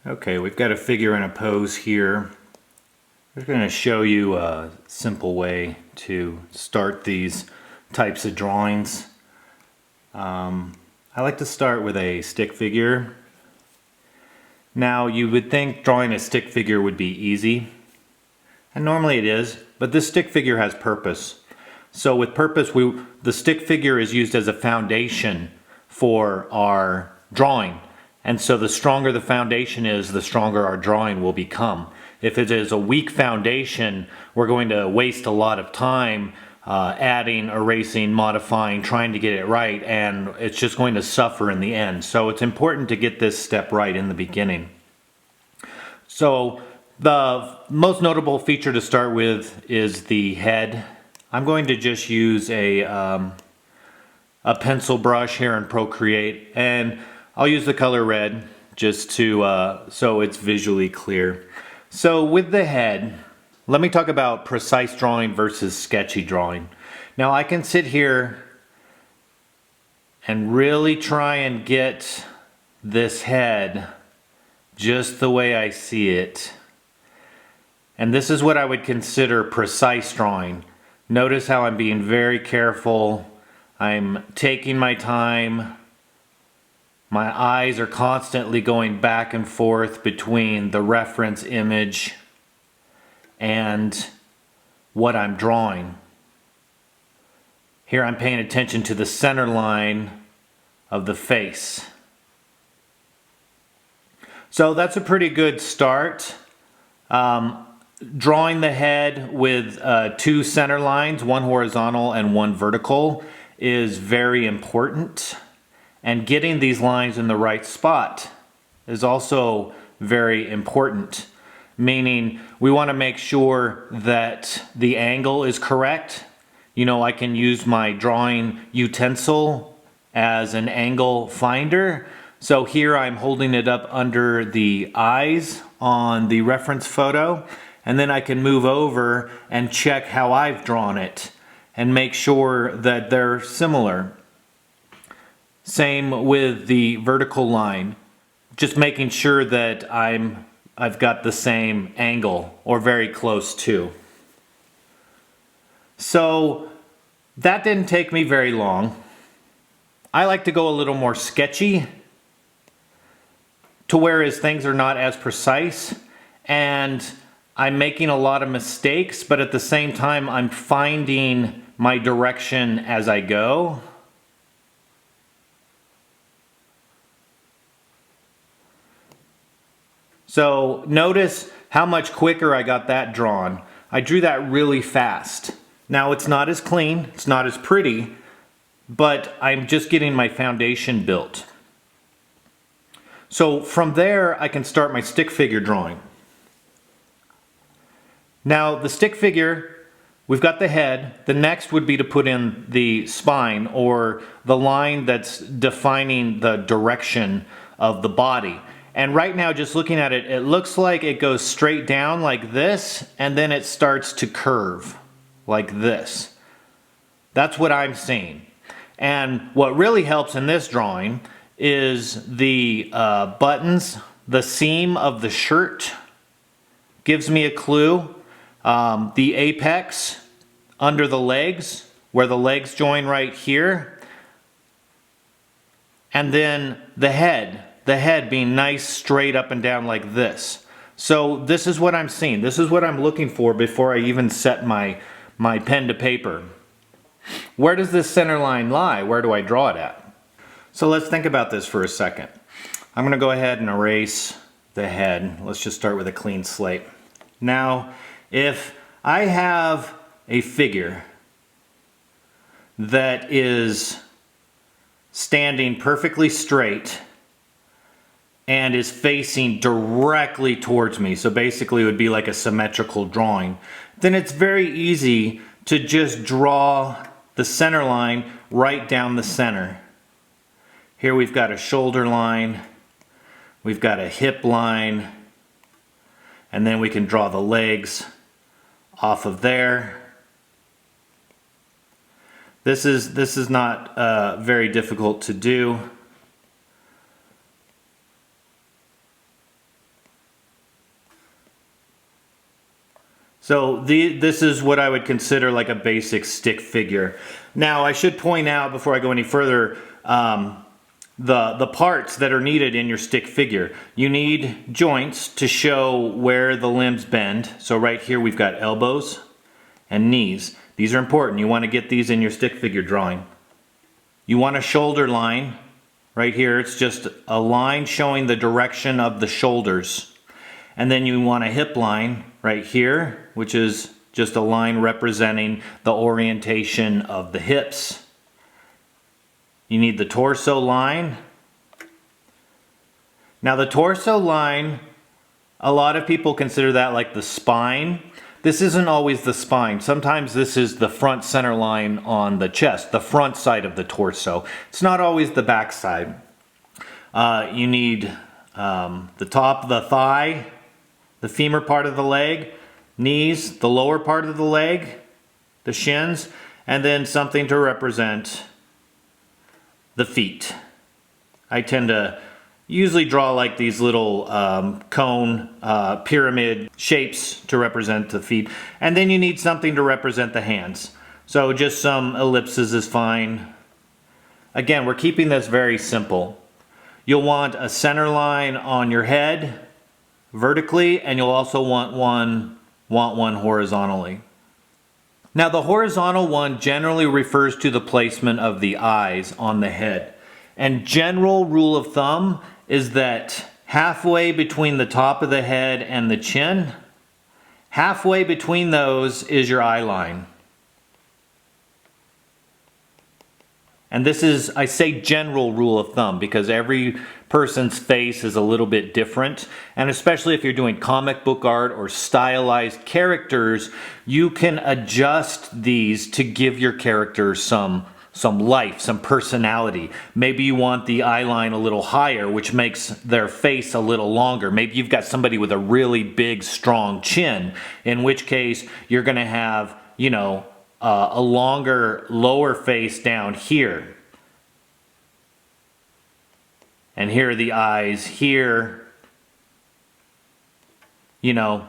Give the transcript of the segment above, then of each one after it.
Okay, we've got a figure in a pose here. I'm just going to show you a simple way to start these types of drawings. I like to start with a stick figure. Now you would think drawing a stick figure would be easy, and normally it is, but this stick figure has purpose. So with purpose, the stick figure is used as a foundation for our drawing. And so the stronger the foundation is, the stronger our drawing will become. If it is a weak foundation, we're going to waste a lot of time adding, erasing, modifying, trying to get it right, and it's just going to suffer in the end. So it's important to get this step right in the beginning. So the most notable feature to start with is the head. I'm going to just use a pencil brush here in Procreate, and I'll use the color red just to so it's visually clear. So with the head, let me talk about precise drawing versus sketchy drawing. Now I can sit here and really try and get this head just the way I see it. And this is what I would consider precise drawing. Notice how I'm being very careful. I'm taking my time. My eyes are constantly going back and forth between the reference image and what I'm drawing. Here I'm paying attention to the center line of the face. So that's a pretty good start. Drawing the head with two center lines, one horizontal and one vertical, is very important. And getting these lines in the right spot is also very important. Meaning we want to make sure that the angle is correct. You know, I can use my drawing utensil as an angle finder. So here I'm holding it up under the eyes on the reference photo, and then I can move over and check how I've drawn it and make sure that they're similar. Same with the vertical line, just making sure that I've got the same angle or very close to. So that didn't take me very long. I like to go a little more sketchy, to whereas things are not as precise, and I'm making a lot of mistakes, but at the same time I'm finding my direction as I go. So notice how much quicker I got that drawn. I drew that really fast. Now it's not as clean, it's not as pretty, but I'm just getting my foundation built. So from there I can start my stick figure drawing. Now the stick figure, we've got the head. The next would be to put in the spine, or the line that's defining the direction of the body. And right now, just looking at it, it looks like it goes straight down like this, and then it starts to curve like this. That's what I'm seeing. And what really helps in this drawing is the buttons. The seam of the shirt gives me a clue. The apex under the legs, where the legs join right here. And then the head being nice, straight up and down like this. So this is what I'm seeing. This is what I'm looking for before I even set my pen to paper. Where does this center line lie? Where do I draw it at? So let's think about this for a second. I'm going to go ahead and erase the head. Let's just start with a clean slate. Now, if I have a figure that is standing perfectly straight and is facing directly towards me, so basically it would be like a symmetrical drawing, then it's very easy to just draw the center line right down the center. Here we've got a shoulder line, we've got a hip line, and then we can draw the legs off of there. This is not very difficult to do. So this is what I would consider like a basic stick figure. Now I should point out before I go any further, the parts that are needed in your stick figure. You need joints to show where the limbs bend. So right here we've got elbows and knees. These are important. You want to get these in your stick figure drawing. You want a shoulder line. Right here it's just a line showing the direction of the shoulders. And then you want a hip line right here, which is just a line representing the orientation of the hips. You need the torso line. Now the torso line, a lot of people consider that like the spine. This isn't always the spine. Sometimes this is the front center line on the chest, the front side of the torso. It's not always the back side. You need the top of the thigh, the femur part of the leg, knees, the lower part of the leg, the shins, and then something to represent the feet. I tend to usually draw like these little cone pyramid shapes to represent the feet. And then you need something to represent the hands. So just some ellipses is fine. Again, we're keeping this very simple. You'll want a center line on your head vertically, and you'll also want one horizontally. Now the horizontal one generally refers to the placement of the eyes on the head. And general rule of thumb is that halfway between the top of the head and the chin, halfway between those is your eye line. And this is, I say general rule of thumb because every person's face is a little bit different. And especially if you're doing comic book art or stylized characters, you can adjust these to give your character some life, some personality. Maybe you want the eye line a little higher, which makes their face a little longer. Maybe you've got somebody with a really big, strong chin, in which case you're going to have, you know, a longer lower face down here. And here are the eyes here. You know.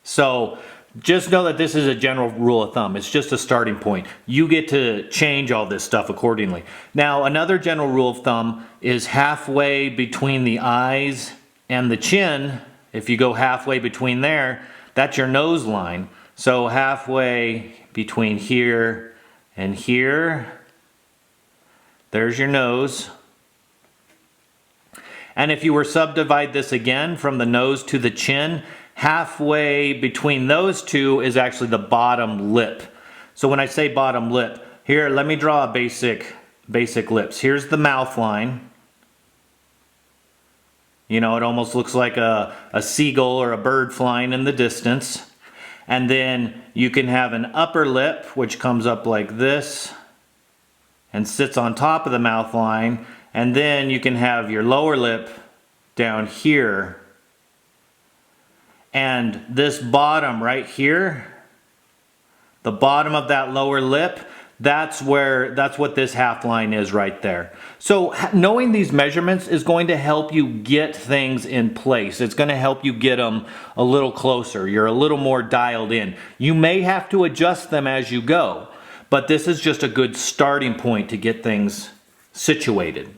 So just know that this is a general rule of thumb. It's just a starting point. You get to change all this stuff accordingly. Now, another general rule of thumb is halfway between the eyes and the chin. If you go halfway between there, that's your nose line. So halfway between here and here, there's your nose. And if you were subdivide this again from the nose to the chin, halfway between those two is actually the bottom lip. So when I say bottom lip, here, let me draw a basic lips. Here's the mouth line. You know, it almost looks like a seagull or a bird flying in the distance. And then you can have an upper lip, which comes up like this and sits on top of the mouth line. And then you can have your lower lip down here. And this bottom right here, the bottom of that lower lip, that's what this half line is right there. So knowing these measurements is going to help you get things in place. It's going to help you get them a little closer. You're a little more dialed in. You may have to adjust them as you go, but this is just a good starting point to get things situated.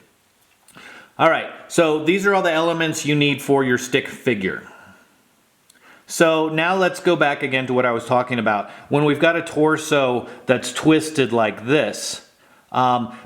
All right, so these are all the elements you need for your stick figure. So now let's go back again to what I was talking about. When we've got a torso that's twisted like this,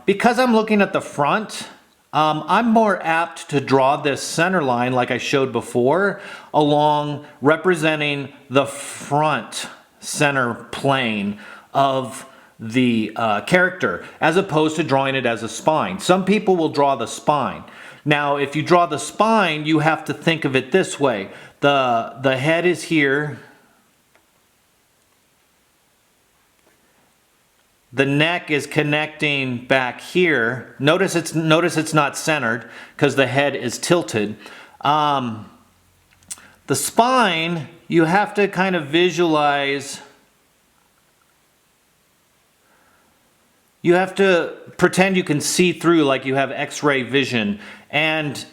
because I'm looking at the front, I'm more apt to draw this center line like I showed before, along representing the front center plane of the character, as opposed to drawing it as a spine. Some people will draw the spine. Now, if you draw the spine, you have to think of it this way. The head is here. The neck is connecting back here. Notice it's not centered because the head is tilted. The spine, you have to kind of visualize. You have to pretend you can see through like you have X-ray vision. And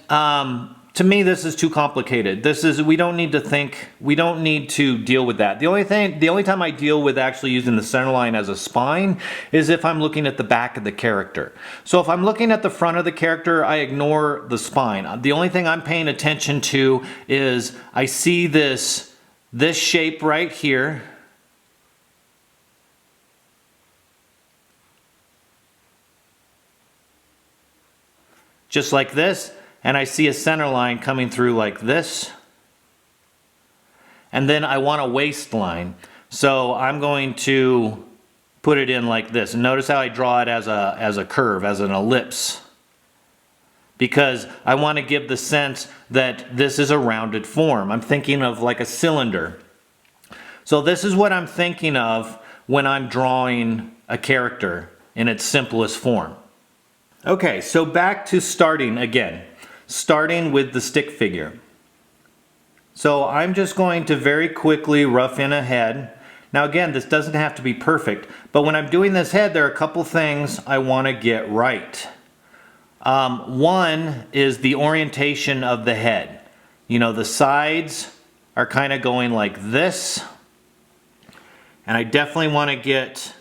To me, this is too complicated. We don't need to think, we don't need to deal with that. The only time I deal with actually using the center line as a spine is if I'm looking at the back of the character. So if I'm looking at the front of the character, I ignore the spine. The only thing I'm paying attention to is I see this shape right here. Just like this. And I see a center line coming through like this. And then I want a waistline. So I'm going to put it in like this. And notice how I draw it as a curve, as an ellipse. Because I want to give the sense that this is a rounded form. I'm thinking of like a cylinder. So this is what I'm thinking of when I'm drawing a character in its simplest form. Okay, so back to starting again. Starting with the stick figure. So I'm just going to very quickly rough in a head. Now again, this doesn't have to be perfect, but when I'm doing this head, there are a couple things I want to get right. One is the orientation of the head. You know, the sides are kind of going like this, and I definitely want to get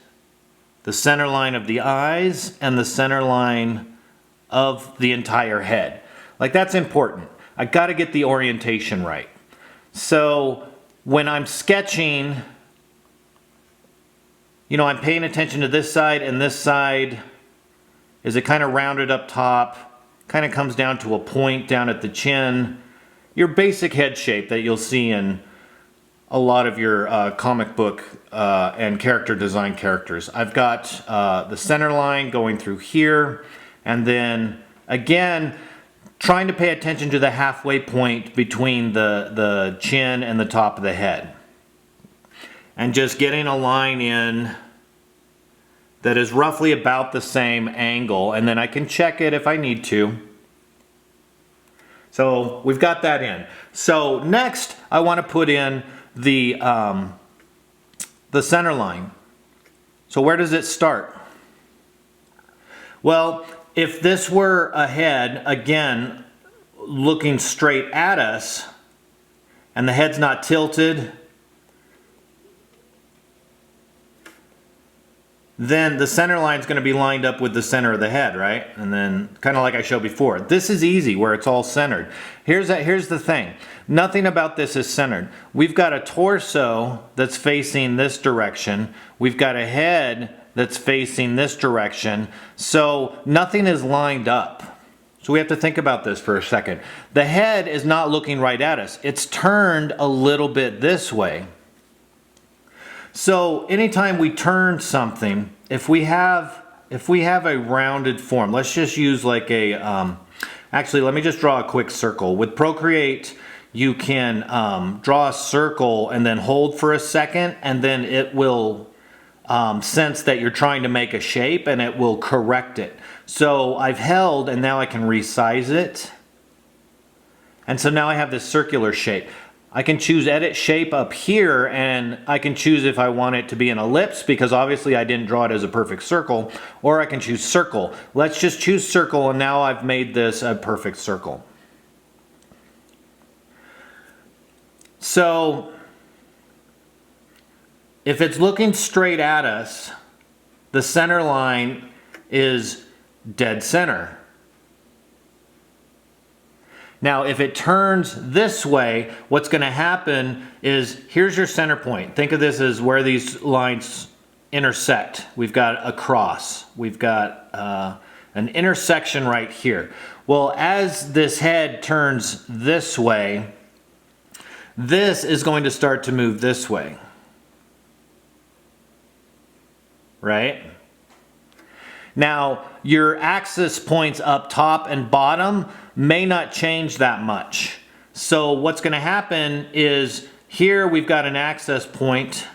the center line of the eyes and the center line of the entire head. Like, that's important. I got to get the orientation right. So when I'm sketching, you know, I'm paying attention to this side and this side. Is it kind of rounded up top? Kind of comes down to a point down at the chin. Your basic head shape that you'll see in a lot of your comic book and character design characters. I've got the center line going through here, and then again, trying to pay attention to the halfway point between the chin and the top of the head. And just getting a line in that is roughly about the same angle, and then I can check it if I need to. So we've got that in. So next I want to put in the center line. So where does it start? Well, if this were a head, again, looking straight at us, and the head's not tilted, then the center line is going to be lined up with the center of the head, right? And then, kind of like I showed before, this is easy where it's all centered. Here's the thing. Nothing about this is centered. We've got a torso that's facing this direction. We've got a head that's facing this direction. So nothing is lined up. So we have to think about this for a second. The head is not looking right at us. It's turned a little bit this way. So anytime we turn something, if we have a rounded form, let's just use like a, actually let me just draw a quick circle. With Procreate, you can draw a circle and then hold for a second, and then it will sense that you're trying to make a shape, and it will correct it. So I've held, and now I can resize it. And so now I have this circular shape. I can choose edit shape up here, and I can choose if I want it to be an ellipse, because obviously I didn't draw it as a perfect circle, or I can choose circle. Let's just choose circle, and now I've made this a perfect circle. So if it's looking straight at us, the center line is dead center. Now, if it turns this way, what's going to happen is, here's your center point. Think of this as where these lines intersect. We've got a cross. We've got an intersection right here. Well, as this head turns this way, this is going to start to move this way. Right? Now, your axis points up top and bottom may not change that much. So what's going to happen is, here we've got an access point,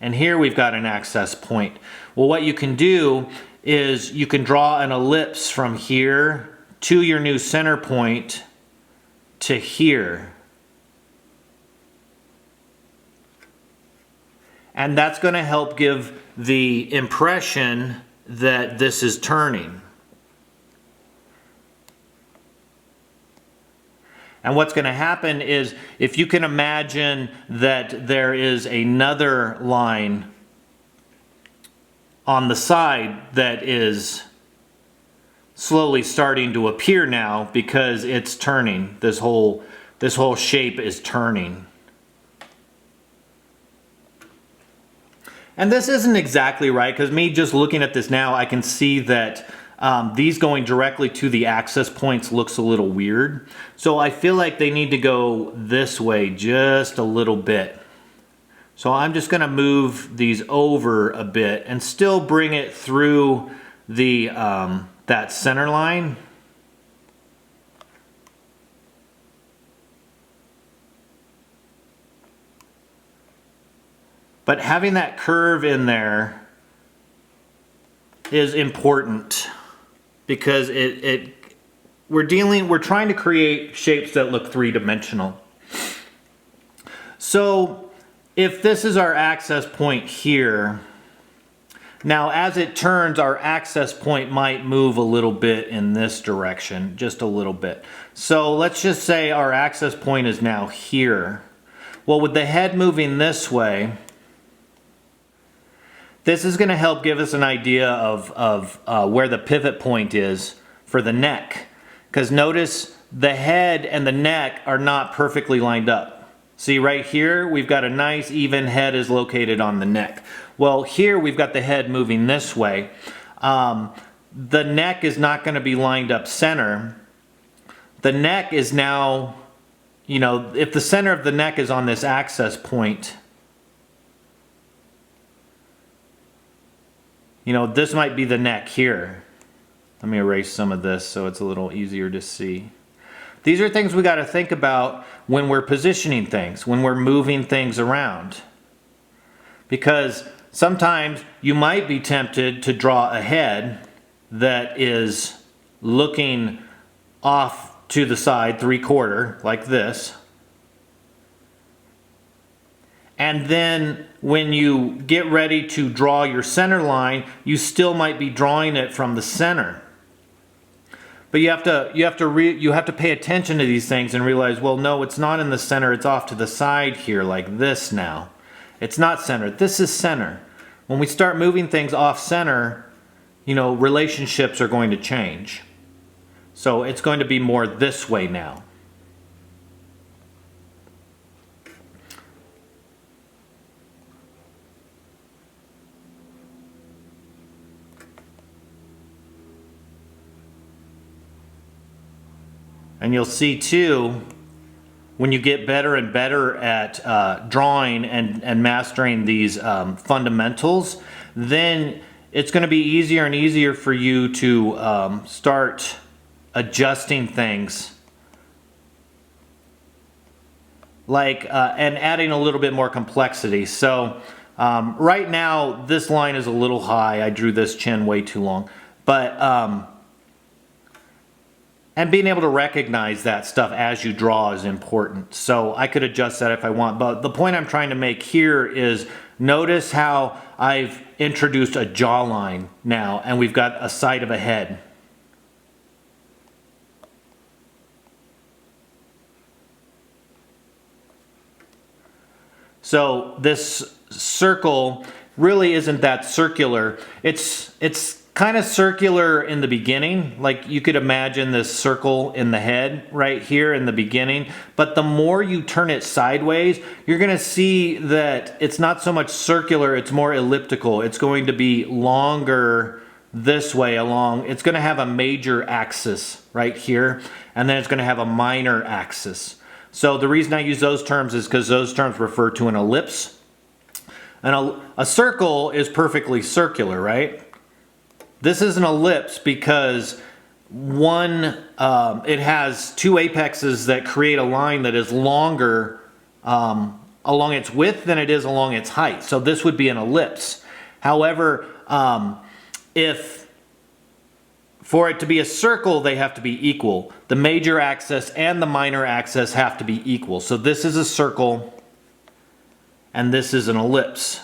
and here we've got an access point. Well, what you can do is you can draw an ellipse from here to your new center point to here. And that's going to help give the impression that this is turning. And what's going to happen is, if you can imagine that there is another line on the side that is slowly starting to appear now because it's turning. This whole shape is turning. And this isn't exactly right, because me just looking at this now, I can see that these going directly to the access points looks a little weird. So I feel like they need to go this way just a little bit. So I'm just going to move these over a bit and still bring it through the that center line. But having that curve in there is important, because we're trying to create shapes that look three-dimensional. So if this is our access point here, now as it turns, our access point might move a little bit in this direction, just a little bit. So let's just say our access point is now here. Well, with the head moving this way, this is going to help give us an idea of where the pivot point is for the neck. Because notice the head and the neck are not perfectly lined up. See right here, we've got a nice even head is located on the neck. Well, here we've got the head moving this way. The neck is not going to be lined up center. The neck is now, you know, if the center of the neck is on this access point, you know, this might be the neck here. Let me erase some of this so it's a little easier to see. These are things we got to think about when we're positioning things, when we're moving things around. Because sometimes you might be tempted to draw a head that is looking off to the side, 3/4, like this. And then when you get ready to draw your center line, you still might be drawing it from the center. But you have to pay attention to these things and realize, well, no, it's not in the center, it's off to the side here, like this now. It's not center, this is center. When we start moving things off center, you know, relationships are going to change. So it's going to be more this way now. And you'll see too, when you get better and better at drawing and mastering these fundamentals, then it's going to be easier and easier for you to start adjusting things, like and adding a little bit more complexity. So right now this line is a little high. I drew this chin way too long, but and being able to recognize that stuff as you draw is important. So I could adjust that if I want. But the point I'm trying to make here is, notice how I've introduced a jawline now, and we've got a side of a head. So this circle really isn't that circular. It's kind of circular in the beginning, like you could imagine this circle in the head right here in the beginning, but the more you turn it sideways, you're going to see that it's not so much circular, it's more elliptical. It's going to be longer this way along. It's going to have a major axis right here, and then it's going to have a minor axis. So the reason I use those terms is because those terms refer to an ellipse. And a circle is perfectly circular, right? This is an ellipse because it has two apexes that create a line that is longer along its width than it is along its height. So this would be an ellipse. However, if for it to be a circle, they have to be equal. The major axis and the minor axis have to be equal. So this is a circle and this is an ellipse.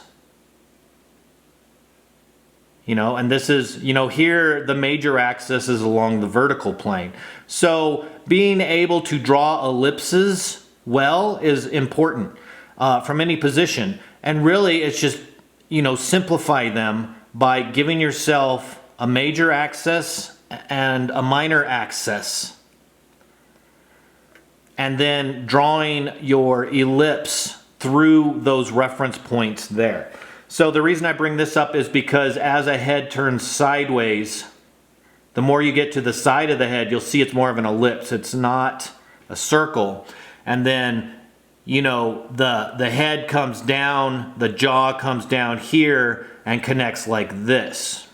You know, and this is, you know, here the major axis is along the vertical plane. So being able to draw ellipses well is important from any position. And really it's just, you know, simplify them by giving yourself a major axis and a minor axis. And then drawing your ellipse through those reference points there. So the reason I bring this up is because as a head turns sideways, the more you get to the side of the head, you'll see it's more of an ellipse. It's not a circle. And then, you know, the head comes down, the jaw comes down here and connects like this.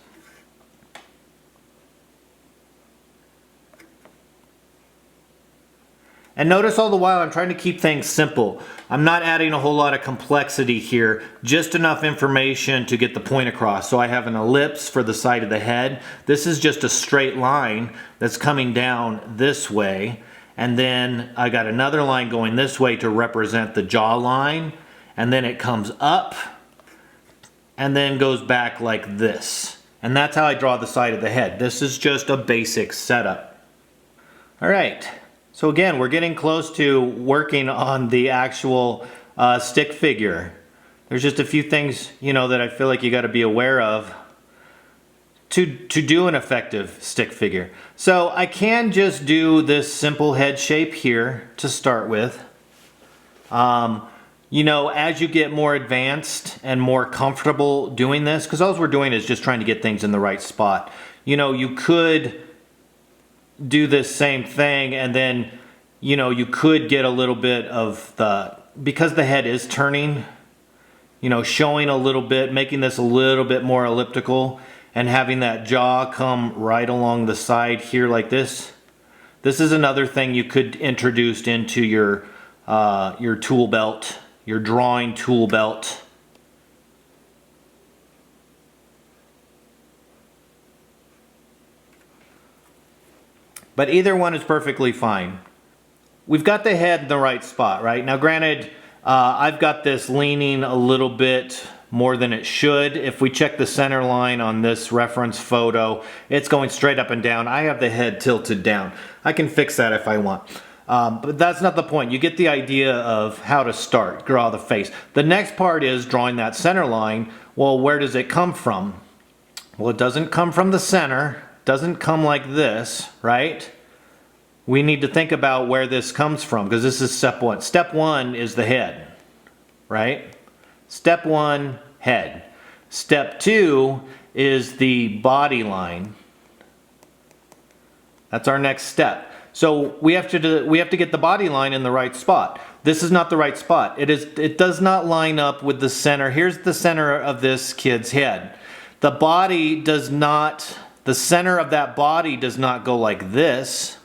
And notice all the while I'm trying to keep things simple. I'm not adding a whole lot of complexity here, just enough information to get the point across. So I have an ellipse for the side of the head. This is just a straight line that's coming down this way. And then I got another line going this way to represent the jawline. And then it comes up and then goes back like this. And that's how I draw the side of the head. This is just a basic setup. All right. So again, we're getting close to working on the actual stick figure. There's just a few things, you know, that I feel like you got to be aware of to do an effective stick figure. So I can just do this simple head shape here to start with. You know, as you get more advanced and more comfortable doing this, because all we're doing is just trying to get things in the right spot. You know, you could do this same thing and then, you know, you could get a little bit of because the head is turning, you know, showing a little bit, making this a little bit more elliptical and having that jaw come right along the side here like this. This is another thing you could introduce into your tool belt, your drawing tool belt. But either one is perfectly fine. We've got the head in the right spot, right? Now granted, I've got this leaning a little bit more than it should. If we check the center line on this reference photo, it's going straight up and down. I have the head tilted down. I can fix that if I want. But that's not the point. You get the idea of how to start, draw the face. The next part is drawing that center line. Well, where does it come from? Well, it doesn't come from the center. Doesn't come like this, right? We need to think about where this comes from because this is step one. Step one is the head, right? Step one, head. Step two is the body line. That's our next step. So we have to get the body line in the right spot. This is not the right spot. It does not line up with the center. Here's the center of this kid's head. The body does not. The center of that body does not go like this.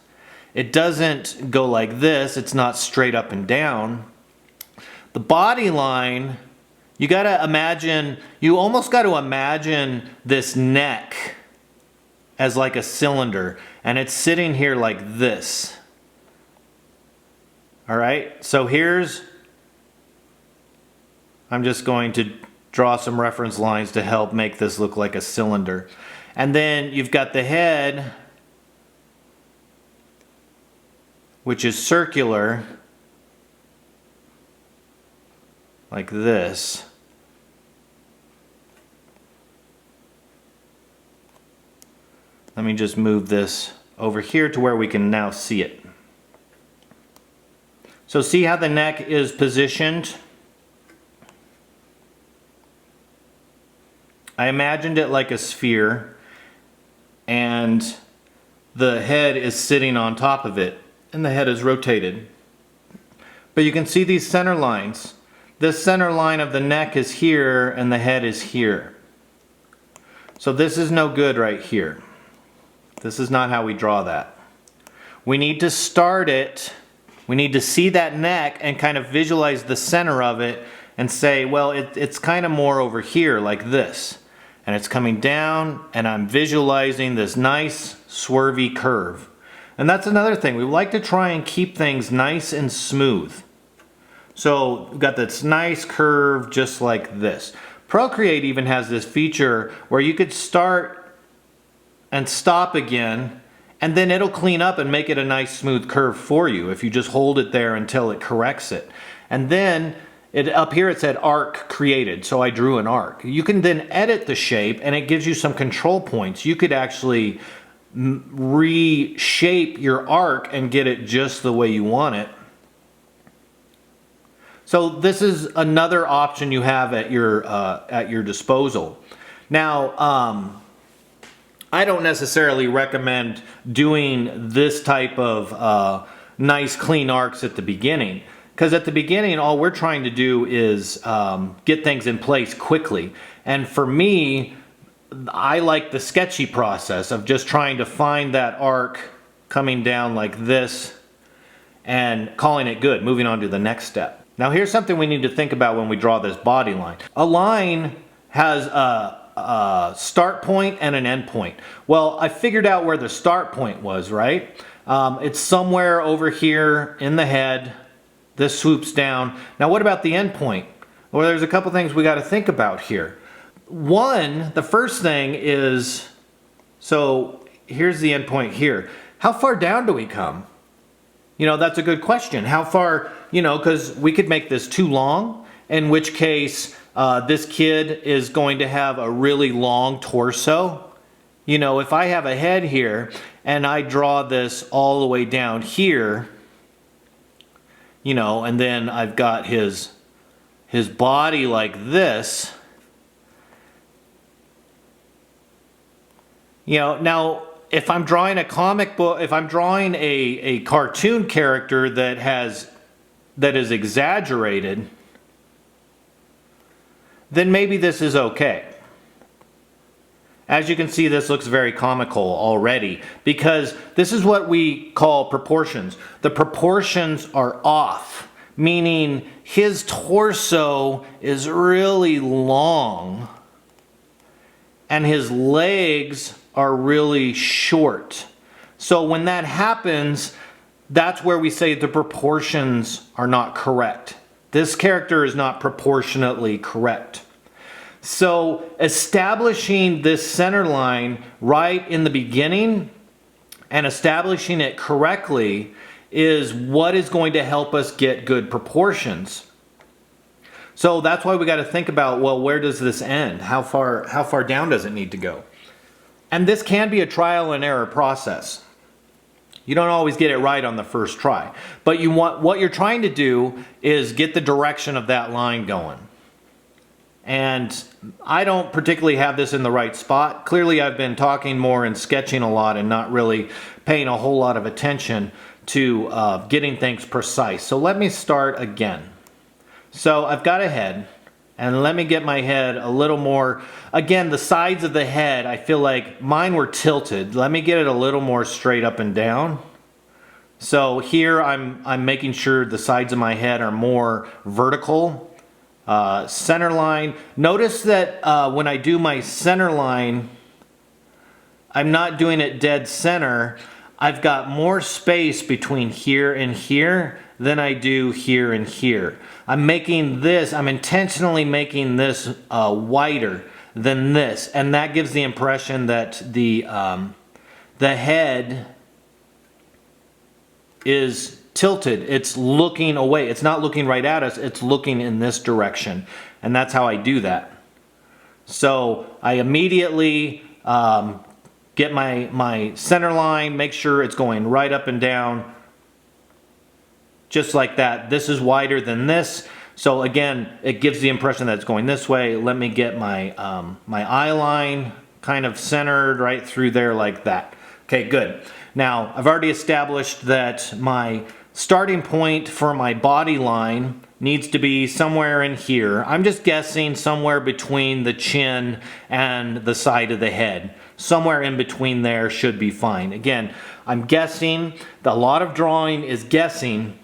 It doesn't go like this. It's not straight up and down. The body line, you almost got to imagine this neck as like a cylinder, and it's sitting here like this. All right, so I'm just going to draw some reference lines to help make this look like a cylinder. And then you've got the head, which is circular, like this. Let me just move this over here to where we can now see it. So see how the neck is positioned? I imagined it like a sphere, and the head is sitting on top of it, and the head is rotated. But you can see these center lines. This center line of the neck is here, and the head is here. So this is no good right here. This is not how we draw that. We need to start it. We need to see that neck and kind of visualize the center of it and say, well, it's kind of more over here like this. And it's coming down, and I'm visualizing this nice swervy curve. And that's another thing. We like to try and keep things nice and smooth. So we've got this nice curve just like this. Procreate even has this feature where you could start and stop again, and then it'll clean up and make it a nice smooth curve for you if you just hold it there until it corrects it. And then up here it said arc created, so I drew an arc. You can then edit the shape and it gives you some control points. You could actually reshape your arc and get it just the way you want it. So this is another option you have at your disposal. Now, I don't necessarily recommend doing this type of nice clean arcs at the beginning, because at the beginning all we're trying to do is get things in place quickly. And for me, I like the sketchy process of just trying to find that arc coming down like this and calling it good, moving on to the next step. Now here's something we need to think about when we draw this body line. A line has a start point and an end point. Well, I figured out where the start point was, right? It's somewhere over here in the head. This swoops down. Now what about the end point? Well, there's a couple things we got to think about here. One, the first thing is, so here's the end point here. How far down do we come? You know, that's a good question. How far, you know, because we could make this too long, in which case this kid is going to have a really long torso. You know, if I have a head here and I draw this all the way down here, you know, and then I've got his body like this. You know, now if I'm drawing a comic book, if I'm drawing a cartoon character that is exaggerated, then maybe this is okay. As you can see, this looks very comical already, because this is what we call proportions. The proportions are off, meaning his torso is really long and his legs are really short. So when that happens, that's where we say the proportions are not correct. This character is not proportionately correct. So establishing this center line right in the beginning and establishing it correctly is what is going to help us get good proportions. So that's why we got to think about, well, where does this end? How far down does it need to go? And this can be a trial and error process. You don't always get it right on the first try, but what you're trying to do is get the direction of that line going. And I don't particularly have this in the right spot. Clearly I've been talking more and sketching a lot and not really paying a whole lot of attention to getting things precise. So let me start again. So I've got a head, and let me get my head a little more, again, the sides of the head, I feel like mine were tilted. Let me get it a little more straight up and down. So here I'm making sure the sides of my head are more vertical. Center line. Notice that when I do my center line, I'm not doing it dead center. I've got more space between here and here than I do here and here. I'm intentionally making this wider than this, and that gives the impression that the head is tilted. It's looking away. It's not looking right at us. It's looking in this direction, and that's how I do that. So I immediately get my center line, make sure it's going right up and down, just like that. This is wider than this. So again, it gives the impression that it's going this way. Let me get my eye line kind of centered right through there like that. Okay, good. Now, I've already established that my starting point for my body line needs to be somewhere in here. I'm just guessing somewhere between the chin and the side of the head. Somewhere in between there should be fine. Again, I'm guessing. A lot of drawing is guessing,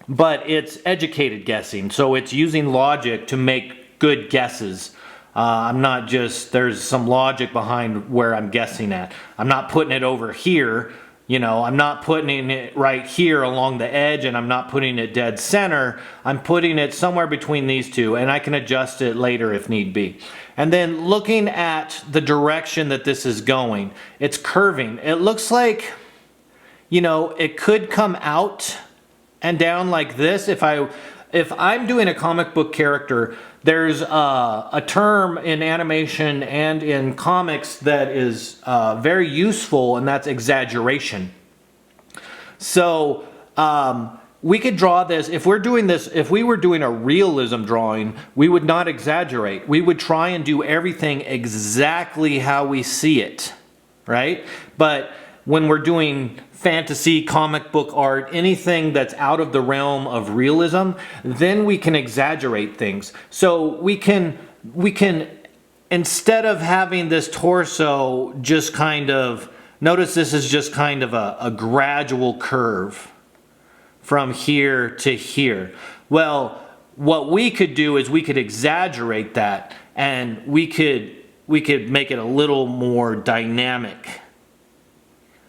but it's educated guessing. So it's using logic to make good guesses. There's some logic behind where I'm guessing at. I'm not putting it over here, You know, I'm not putting it right here along the edge, and I'm not putting it dead center. I'm putting it somewhere between these two, and I can adjust it later if need be. And then looking at the direction that this is going, it's curving. It looks like, you know, it could come out and down like this. If I'm doing a comic book character, there's a term in animation and in comics that is very useful, and that's exaggeration. So we could draw this, if we're doing this, if we were doing a realism drawing, we would not exaggerate. We would try and do everything exactly how we see it, right? But when we're doing fantasy, comic book art, anything that's out of the realm of realism, then we can exaggerate things. So we can, instead of having this torso just kind of, notice this is just kind of a gradual curve from here to here. Well, what we could do is we could exaggerate that, and we could make it a little more dynamic.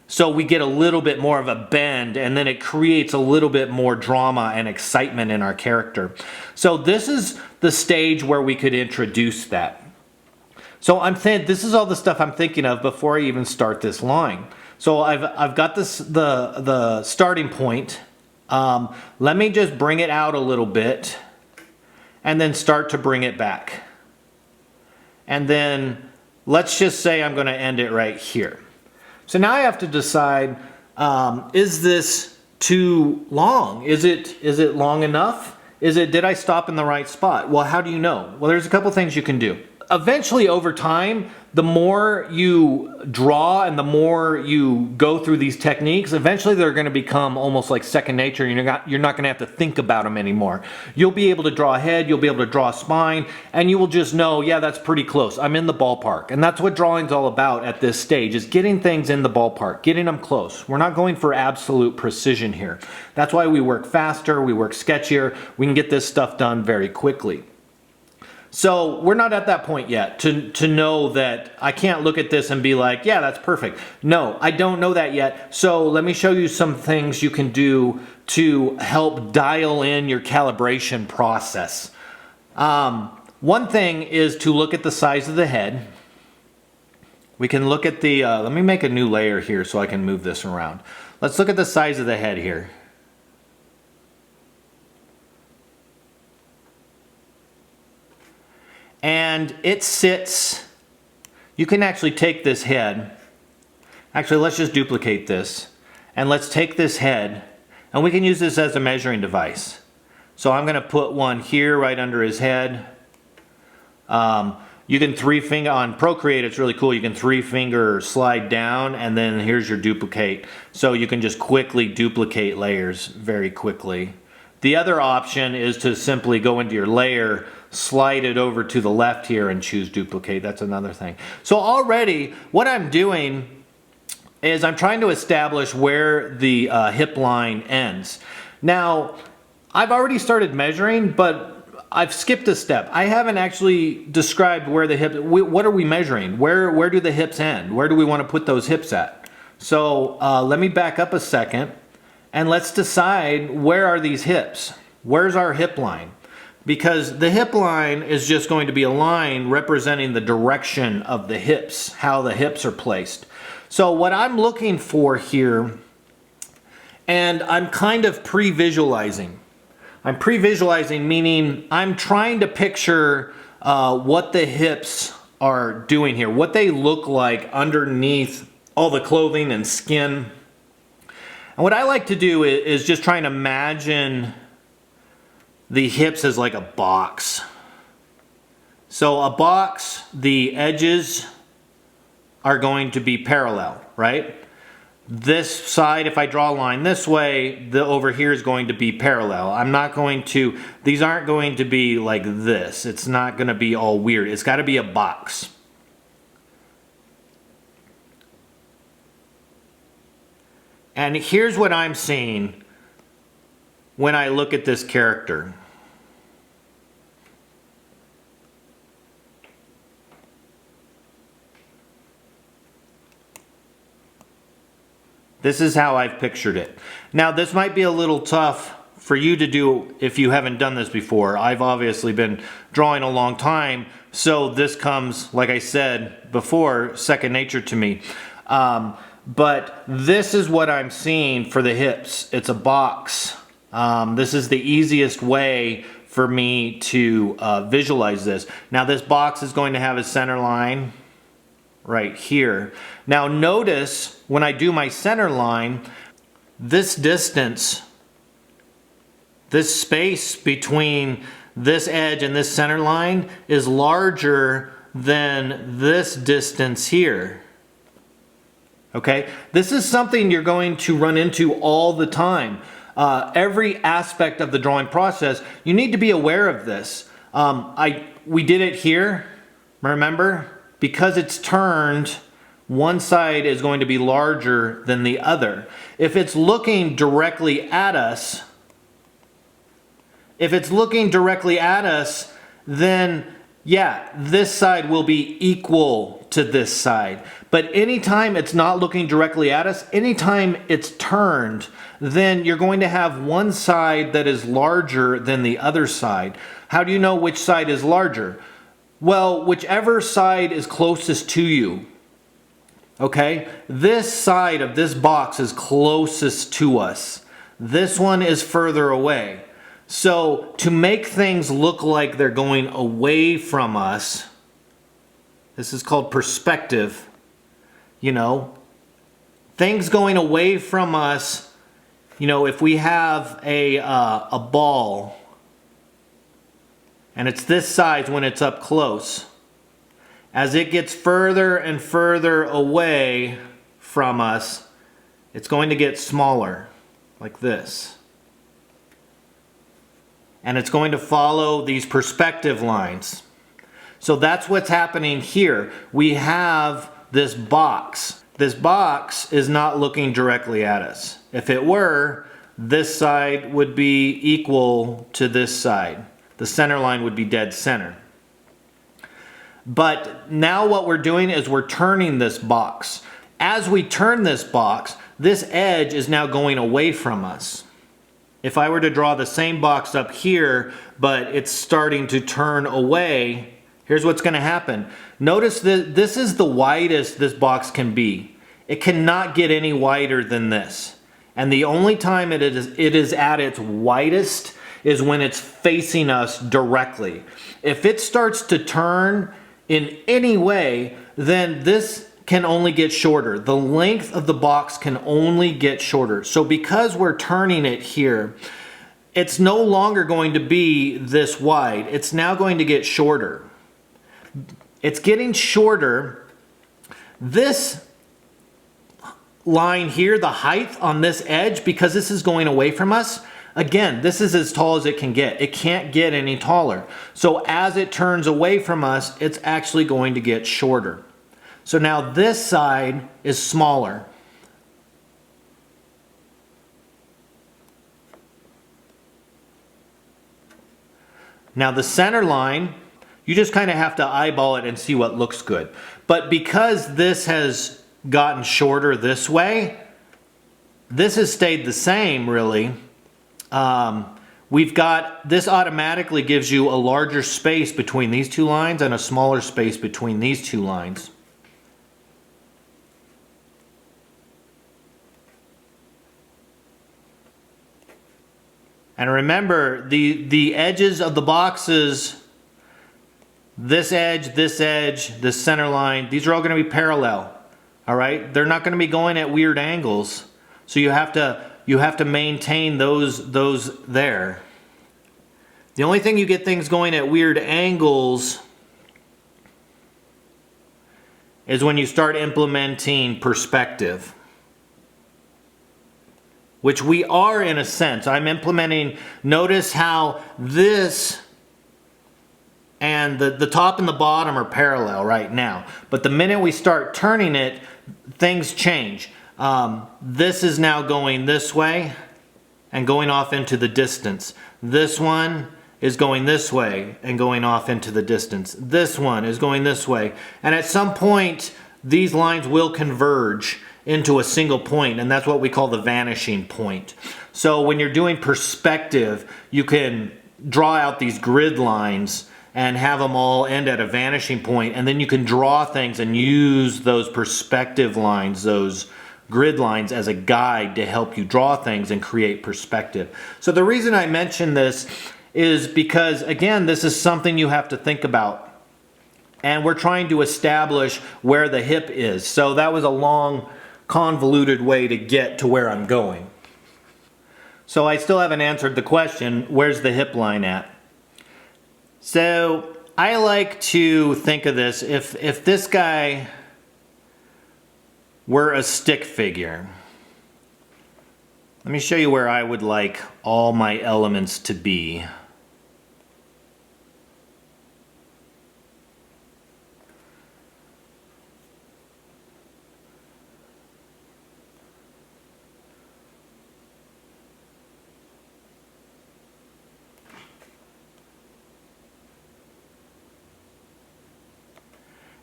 So we get a little bit more of a bend, and then it creates a little bit more drama and excitement in our character. So this is the stage where we could introduce that. So this is all the stuff I'm thinking of before I even start this line. So I've got this the starting point. Let me just bring it out a little bit, and then start to bring it back. And then let's just say I'm going to end it right here. So now I have to decide, is this too long? Is it long enough? Did I stop in the right spot? Well, how do you know? Well, there's a couple things you can do. Eventually, over time, the more you draw and the more you go through these techniques, eventually they're going to become almost like second nature. You're not going to have to think about them anymore. You'll be able to draw a head, you'll be able to draw a spine, and you will just know, yeah, that's pretty close. I'm in the ballpark. And that's what drawing's all about at this stage, is getting things in the ballpark, getting them close. We're not going for absolute precision here. That's why we work faster, we work sketchier, we can get this stuff done very quickly. So we're not at that point yet to know that I can't look at this and be like, yeah, that's perfect. No, I don't know that yet. So let me show you some things you can do to help dial in your calibration process. One thing is to look at the size of the head. We can look at the, let me make a new layer here so I can move this around. Let's look at the size of the head here. And it sits, you can actually take this head, actually let's just duplicate this, and let's take this head, and we can use this as a measuring device. So I'm going to put one here right under his head. You can three finger, on Procreate it's really cool, you can three finger slide down, and then here's your duplicate. So you can just quickly duplicate layers very quickly. The other option is to simply go into your layer, slide it over to the left here and choose duplicate. That's another thing. So already what I'm doing is I'm trying to establish where the hip line ends. Now, I've already started measuring, but I've skipped a step. I haven't actually described where the hips, what are we measuring? Where do the hips end? Where do we want to put those hips at? So let me back up a second. And let's decide, where are these hips? Where's our hip line? Because the hip line is just going to be a line representing the direction of the hips, how the hips are placed. So what I'm looking for here, and I'm kind of pre-visualizing. I'm pre-visualizing meaning I'm trying to picture what the hips are doing here, what they look like underneath all the clothing and skin. And what I like to do is just try and imagine the hips as like a box. So a box, the edges are going to be parallel, right? This side, if I draw a line this way, the over here is going to be parallel. I'm not going to, these aren't going to be like this. It's not going to be all weird. It's got to be a box. And here's what I'm seeing when I look at this character. This is how I've pictured it. Now, this might be a little tough for you to do if you haven't done this before. I've obviously been drawing a long time, so this comes, like I said before, second nature to me. But this is what I'm seeing for the hips. It's a box. This is the easiest way for me to visualize this. Now, this box is going to have a center line right here. Now, notice when I do my center line, this distance, this space between this edge and this center line is larger than this distance here. Okay, this is something you're going to run into all the time. Every aspect of the drawing process, you need to be aware of this. We did it here, remember? Because it's turned, one side is going to be larger than the other. If it's looking directly at us, then yeah, this side will be equal to this side. But anytime it's not looking directly at us, anytime it's turned, then you're going to have one side that is larger than the other side. How do you know which side is larger? Well, whichever side is closest to you. Okay? This side of this box is closest to us. This one is further away. So to make things look like they're going away from us, this is called perspective. You know, things going away from us, you know, if we have a ball and it's this size when it's up close, as it gets further and further away from us, it's going to get smaller, like this. And it's going to follow these perspective lines. So that's what's happening here. We have this box. This box is not looking directly at us. If it were, this side would be equal to this side. The center line would be dead center. But now what we're doing is we're turning this box. As we turn this box, this edge is now going away from us. If I were to draw the same box up here, but it's starting to turn away, here's what's going to happen. Notice that this is the widest this box can be. It cannot get any wider than this. And the only time it is at its widest is when it's facing us directly. If it starts to turn in any way, then this can only get shorter. The length of the box can only get shorter. So because we're turning it here, it's no longer going to be this wide. It's now going to get shorter. It's getting shorter. This line here, the height on this edge, because this is going away from us, again, this is as tall as it can get. It can't get any taller. So as it turns away from us, it's actually going to get shorter. So now this side is smaller. Now the center line, you just kind of have to eyeball it and see what looks good. But because this has gotten shorter this way, this has stayed the same really. We've got, this automatically gives you a larger space between these two lines and a smaller space between these two lines. And remember, the edges of the boxes, this edge, this center line, these are all going to be parallel. All right? They're not going to be going at weird angles. So you have to maintain those there. The only thing you get things going at weird angles is when you start implementing perspective. Which we are in a sense. I'm implementing, notice how this and the top and the bottom are parallel right now. But the minute we start turning it, things change. This is now going this way and going off into the distance. This one is going this way and going off into the distance. This one is going this way. And at some point, these lines will converge into a single point, and that's what we call the vanishing point. So when you're doing perspective, you can draw out these grid lines and have them all end at a vanishing point, and then you can draw things and use those perspective lines, those grid lines, as a guide to help you draw things and create perspective. So the reason I mention this is because, again, this is something you have to think about. And we're trying to establish where the hip is. So that was a long, convoluted way to get to where I'm going. So I still haven't answered the question, where's the hip line at? So I like to think of this, if this guy were a stick figure. Let me show you where I would like all my elements to be.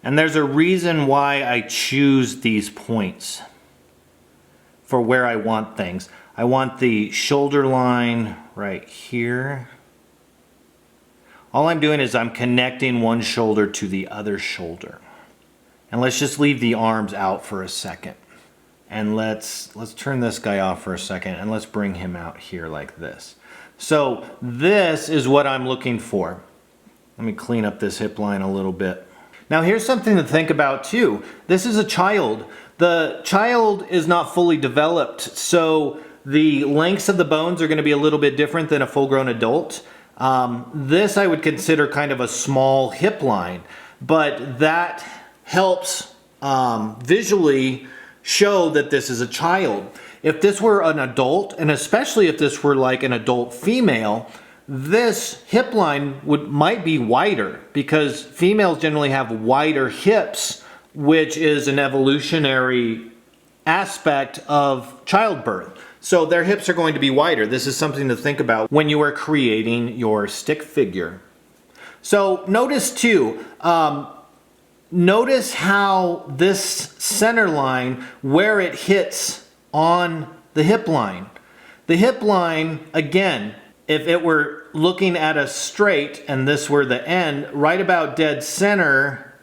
And there's a reason why I choose these points for where I want things. I want the shoulder line right here. All I'm doing is I'm connecting one shoulder to the other shoulder. And let's just leave the arms out for a second. And let's turn this guy off for a second, and let's bring him out here like this. So this is what I'm looking for. Let me clean up this hip line a little bit. Now here's something to think about too. This is a child. The child is not fully developed, so the lengths of the bones are going to be a little bit different than a full-grown adult. This I would consider kind of a small hip line, but that helps visually show that this is a child. If this were an adult, and especially if this were like an adult female, this hip line might be wider, because females generally have wider hips, which is an evolutionary aspect of childbirth. So their hips are going to be wider. This is something to think about when you are creating your stick figure. So notice too, notice how this center line, where it hits on the hip line. The hip line, again, if it were looking at us straight and this were the end, right about dead center,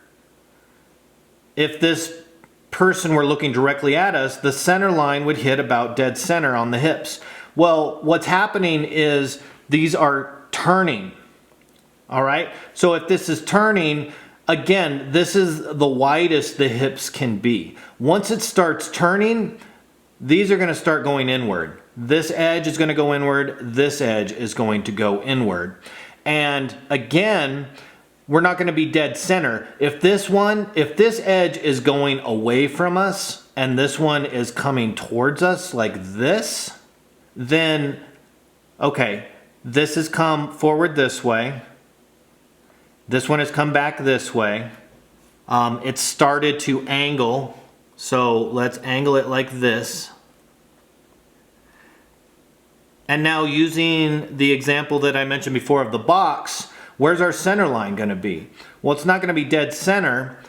if this person were looking directly at us, the center line would hit about dead center on the hips. Well, what's happening is these are turning. All right? So if this is turning, again, this is the widest the hips can be. Once it starts turning, these are going to start going inward. This edge is going to go inward. This edge is going to go inward. And again, we're not going to be dead center. If this edge is going away from us and this one is coming towards us like this, then, okay, this has come forward this way. This one has come back this way. It started to angle. So let's angle it like this. And now using the example that I mentioned before of the box, where's our center line going to be? Well, it's not going to be dead center.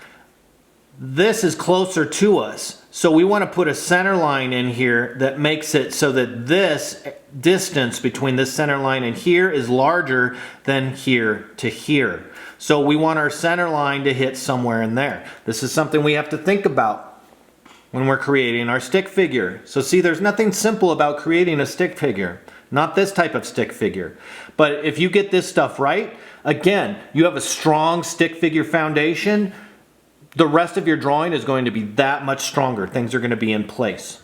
This is closer to us. So we want to put a center line in here that makes it so that this distance between this center line and here is larger than here to here. So we want our center line to hit somewhere in there. This is something we have to think about when we're creating our stick figure. So see, there's nothing simple about creating a stick figure. Not this type of stick figure. But if you get this stuff right, again, you have a strong stick figure foundation. The rest of your drawing is going to be that much stronger. Things are going to be in place.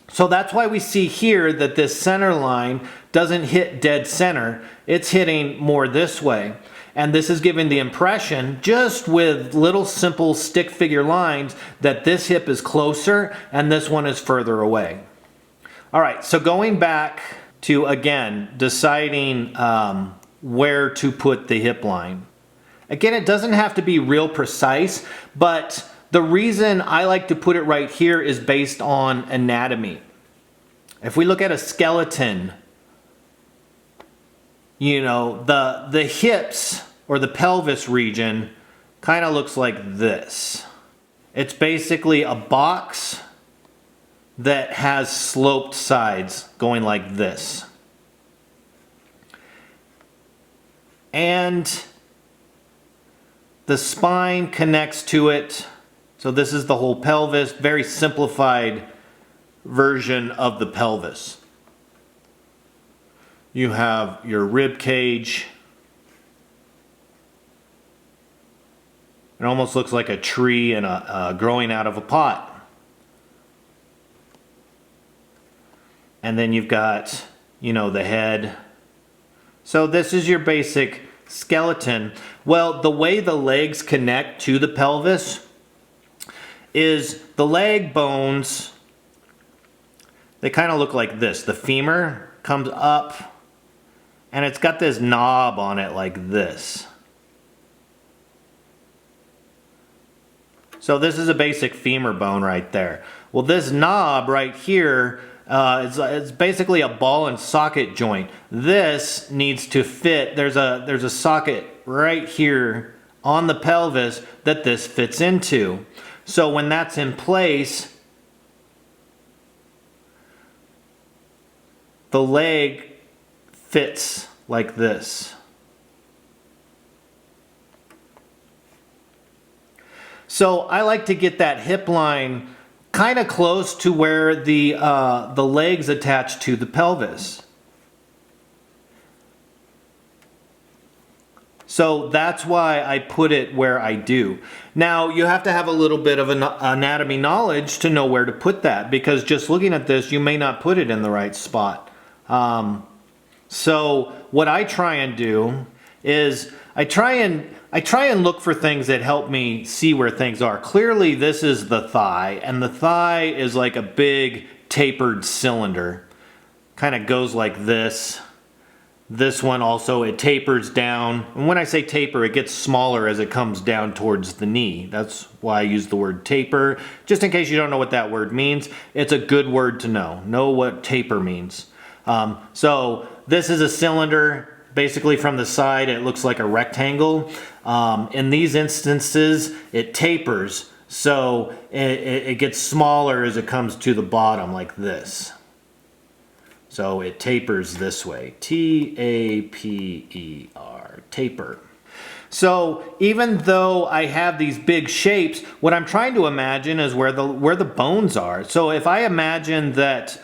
So that's why we see here that this center line doesn't hit dead center. It's hitting more this way. And this is giving the impression, just with little simple stick figure lines, that this hip is closer and this one is further away. All right, so going back to, again, deciding where to put the hip line. Again, it doesn't have to be real precise, but the reason I like to put it right here is based on anatomy. If we look at a skeleton, you know, the hips or the pelvis region kind of looks like this. It's basically a box that has sloped sides going like this. And the spine connects to it. So this is the whole pelvis, very simplified version of the pelvis. You have your rib cage. It almost looks like a tree and growing out of a pot. And then you've got, you know, the head. So this is your basic skeleton. Well, the way the legs connect to the pelvis is the leg bones, they kind of look like this. The femur comes up and it's got this knob on it like this. So this is a basic femur bone right there. Well, this knob right here, it's basically a ball and socket joint. This needs to fit. There's a socket right here on the pelvis that this fits into. So when that's in place, the leg fits like this. So I like to get that hip line kind of close to where the legs attach to the pelvis. So that's why I put it where I do. Now you have to have a little bit of anatomy knowledge to know where to put that, because just looking at this you may not put it in the right spot. So what I try and do is I try and look for things that help me see where things are. Clearly this is the thigh, and the thigh is like a big tapered cylinder. Kind of goes like this. This one also, it tapers down. And when I say taper, it gets smaller as it comes down towards the knee. That's why I use the word taper. Just in case you don't know what that word means, it's a good word to know. Know what taper means. So this is a cylinder. Basically from the side it looks like a rectangle. In these instances it tapers, so it gets smaller as it comes to the bottom like this. So it tapers this way. T-A-P-E-R, taper. So even though I have these big shapes, what I'm trying to imagine is where the bones are. So if I imagine that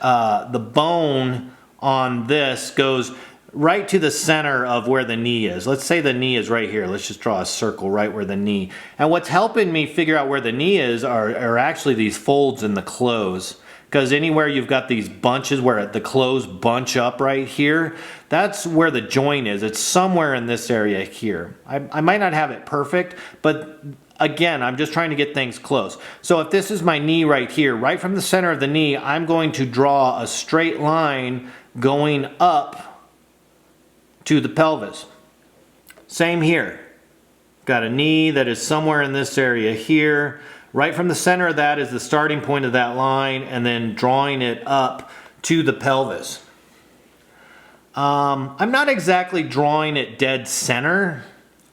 the bone on this goes right to the center of where the knee is. Let's say the knee is right here. Let's just draw a circle right where the knee. And what's helping me figure out where the knee is are actually these folds in the clothes. Because anywhere you've got these bunches where the clothes bunch up right here, that's where the joint is. It's somewhere in this area here. I might not have it perfect, but again, I'm just trying to get things close. So if this is my knee right here, right from the center of the knee, I'm going to draw a straight line going up to the pelvis. Same here. Got a knee that is somewhere in this area here. Right from the center of that is the starting point of that line, and then drawing it up to the pelvis. I'm not exactly drawing it dead center.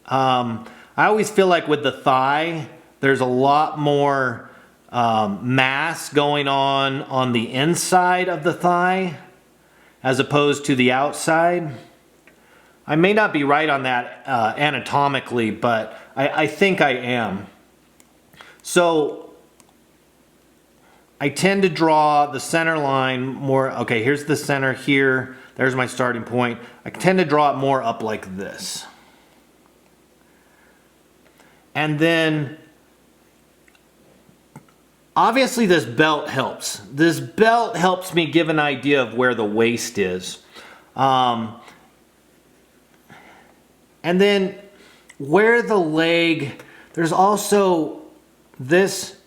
I always feel like with the thigh, there's a lot more mass going on the inside of the thigh as opposed to the outside. I may not be right on that anatomically, but I think I am. So I tend to draw the center line more. Okay, here's the center here. There's my starting point. I tend to draw it more up like this. And then obviously this belt helps. This belt helps me give an idea of where the waist is. And then where the leg, there's also this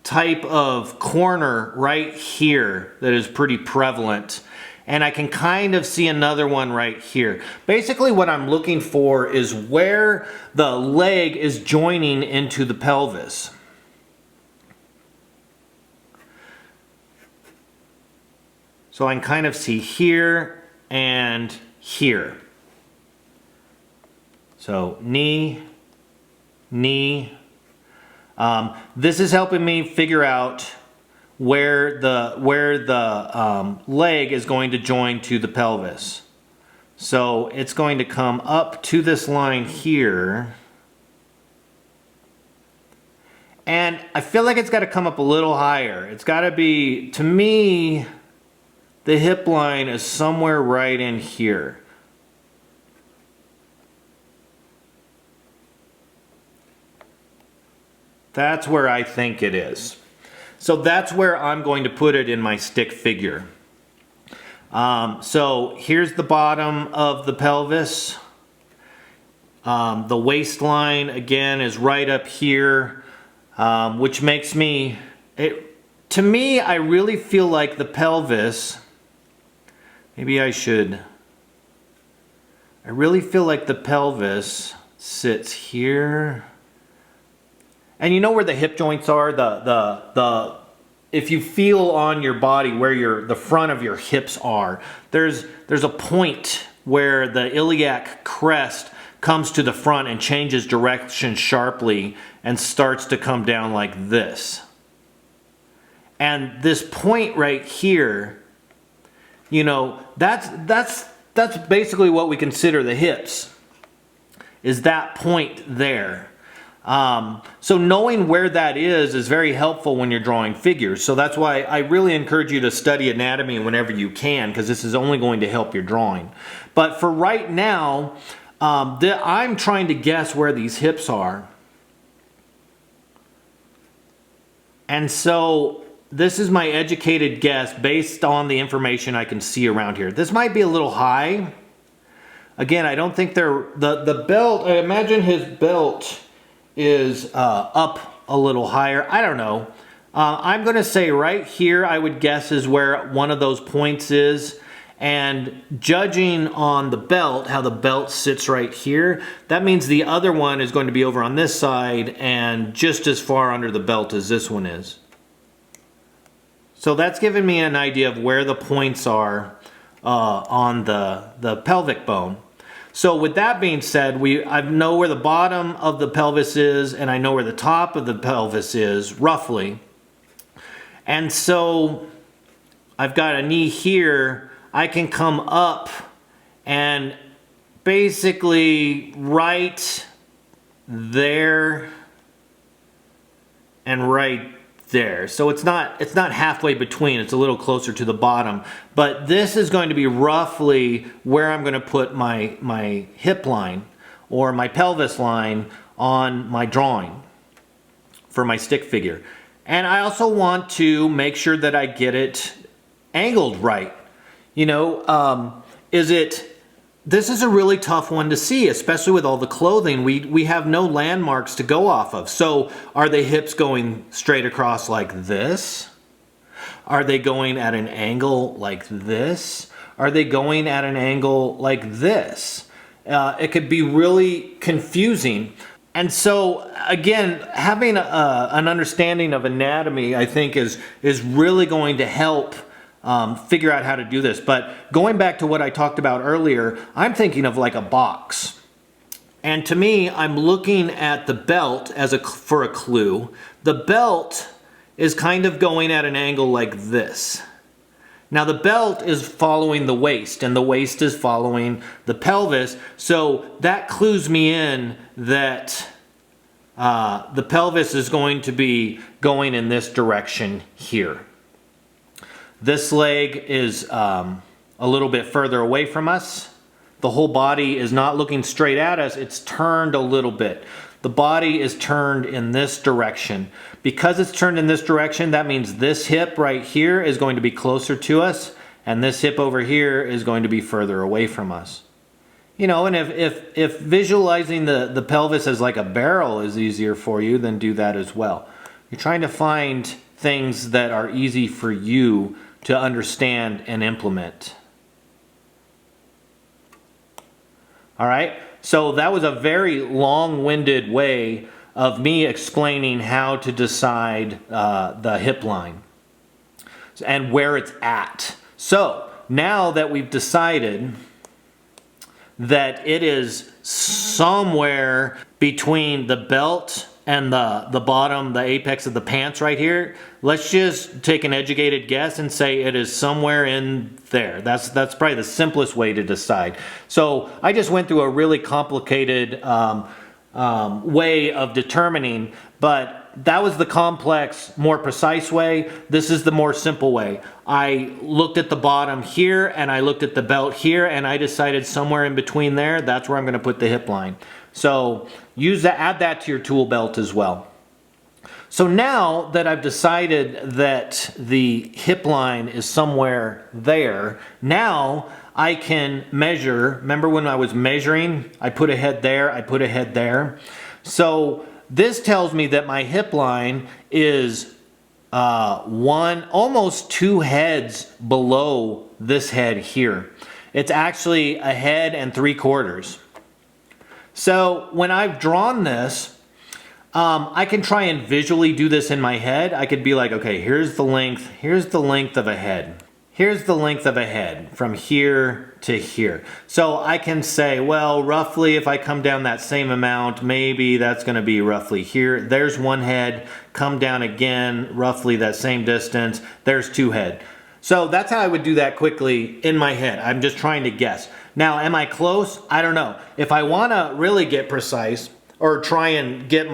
type of corner right here that is pretty prevalent. And I can kind of see another one right here. Basically what I'm looking for is where the leg is joining into the pelvis. So I can kind of see here and here. So knee, knee. This is helping me figure out where the leg is going to join to the pelvis. So it's going to come up to this line here. And I feel like it's got to come up a little higher. It's got to be, to me, the hip line is somewhere right in here. That's where I think it is. So that's where I'm going to put it in my stick figure. So here's the bottom of the pelvis. The waistline again is right up here, which makes me, to me, I really feel like the pelvis, maybe I really feel like the pelvis sits here. And you know where the hip joints are? If you feel on your body where the front of your hips are, there's a point where the iliac crest comes to the front and changes direction sharply and starts to come down like this. And this point right here, you know, that's basically what we consider the hips, is that point there. So knowing where that is very helpful when you're drawing figures. So that's why I really encourage you to study anatomy whenever you can, because this is only going to help your drawing. But for right now, I'm trying to guess where these hips are. And so this is my educated guess based on the information I can see around here. This might be a little high. Again, I don't think the belt, I imagine his belt is up a little higher. I don't know. I'm going to say right here, I would guess, is where one of those points is. And judging on the belt, how the belt sits right here, that means the other one is going to be over on this side and just as far under the belt as this one is. So that's given me an idea of where the points are on the pelvic bone. So with that being said, I know where the bottom of the pelvis is and I know where the top of the pelvis is, roughly. And so I've got a knee here. I can come up and basically right there and right there. So it's not halfway between, it's a little closer to the bottom. But this is going to be roughly where I'm going to put my hip line or my pelvis line on my drawing for my stick figure. And I also want to make sure that I get it angled right. You know, this is a really tough one to see, especially with all the clothing. We have no landmarks to go off of. So are the hips going straight across like this? Are they going at an angle like this? Are they going at an angle like this? It could be really confusing. And so again, having an understanding of anatomy, I think is really going to help figure out how to do this. But going back to what I talked about earlier, I'm thinking of like a box. And to me, I'm looking at the belt for a clue. The belt is kind of going at an angle like this. Now the belt is following the waist and the waist is following the pelvis. So that clues me in that the pelvis is going to be going in this direction here. This leg is a little bit further away from us. The whole body is not looking straight at us. It's turned a little bit. The body is turned in this direction. Because it's turned in this direction, that means this hip right here is going to be closer to us, and this hip over here is going to be further away from us. You know, and if visualizing the pelvis as like a barrel is easier for you, then do that as well. You're trying to find things that are easy for you to understand and implement. All right, so that was a very long-winded way of me explaining how to decide the hip line and where it's at. So now that we've decided that it is somewhere between the belt and the bottom, the apex of the pants right here, let's just take an educated guess and say it is somewhere in there. That's probably the simplest way to decide. So I just went through a really complicated way of determining, but that was the complex, more precise way. This is the more simple way. I looked at the bottom here and I looked at the belt here and I decided somewhere in between there, that's where I'm going to put the hip line. So use that, add that to your tool belt as well. So now that I've decided that the hip line is somewhere there, now I can measure. Remember when I was measuring, I put a head there, I put a head there. So this tells me that my hip line is almost 2 heads below this head here. It's actually a head and 3/4. So when I've drawn this, I can try and visually do this in my head. I could be like, okay, here's the length of a head. Here's the length of a head from here to here. So I can say, well, roughly if I come down that same amount, maybe that's going to be roughly here. There's 1 head, come down again, roughly that same distance. There's 2 head. So that's how I would do that quickly in my head. I'm just trying to guess. Now, am I close? I don't know. If I want to really get precise or try and get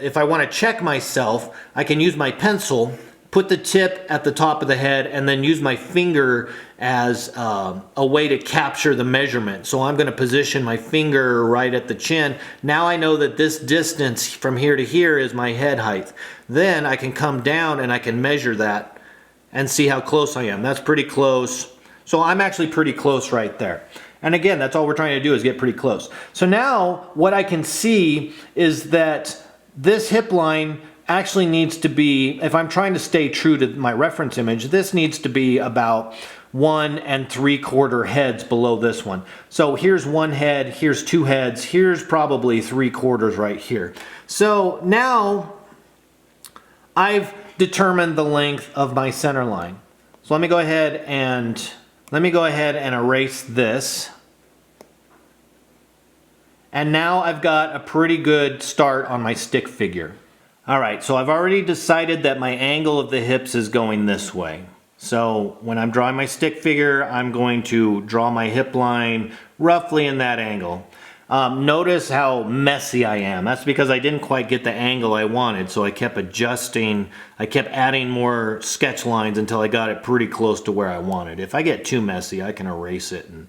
if I want to check myself, I can use my pencil, put the tip at the top of the head, and then use my finger as a way to capture the measurement. So I'm going to position my finger right at the chin. Now I know that this distance from here to here is my head height. Then I can come down and I can measure that and see how close I am. That's pretty close. So I'm actually pretty close right there. And again, that's all we're trying to do is get pretty close. So now what I can see is that this hip line actually needs to be, if I'm trying to stay true to my reference image, this needs to be about 1 3/4 heads below this one. So here's 1 head, here's 2 heads, here's probably 3/4 right here. So now I've determined the length of my center line. So let me go ahead and erase this. And now I've got a pretty good start on my stick figure. All right, so I've already decided that my angle of the hips is going this way. So when I'm drawing my stick figure, I'm going to draw my hip line roughly in that angle. Notice how messy I am. That's because I didn't quite get the angle I wanted, so I kept adjusting. I kept adding more sketch lines until I got it pretty close to where I wanted. If I get too messy, I can erase it and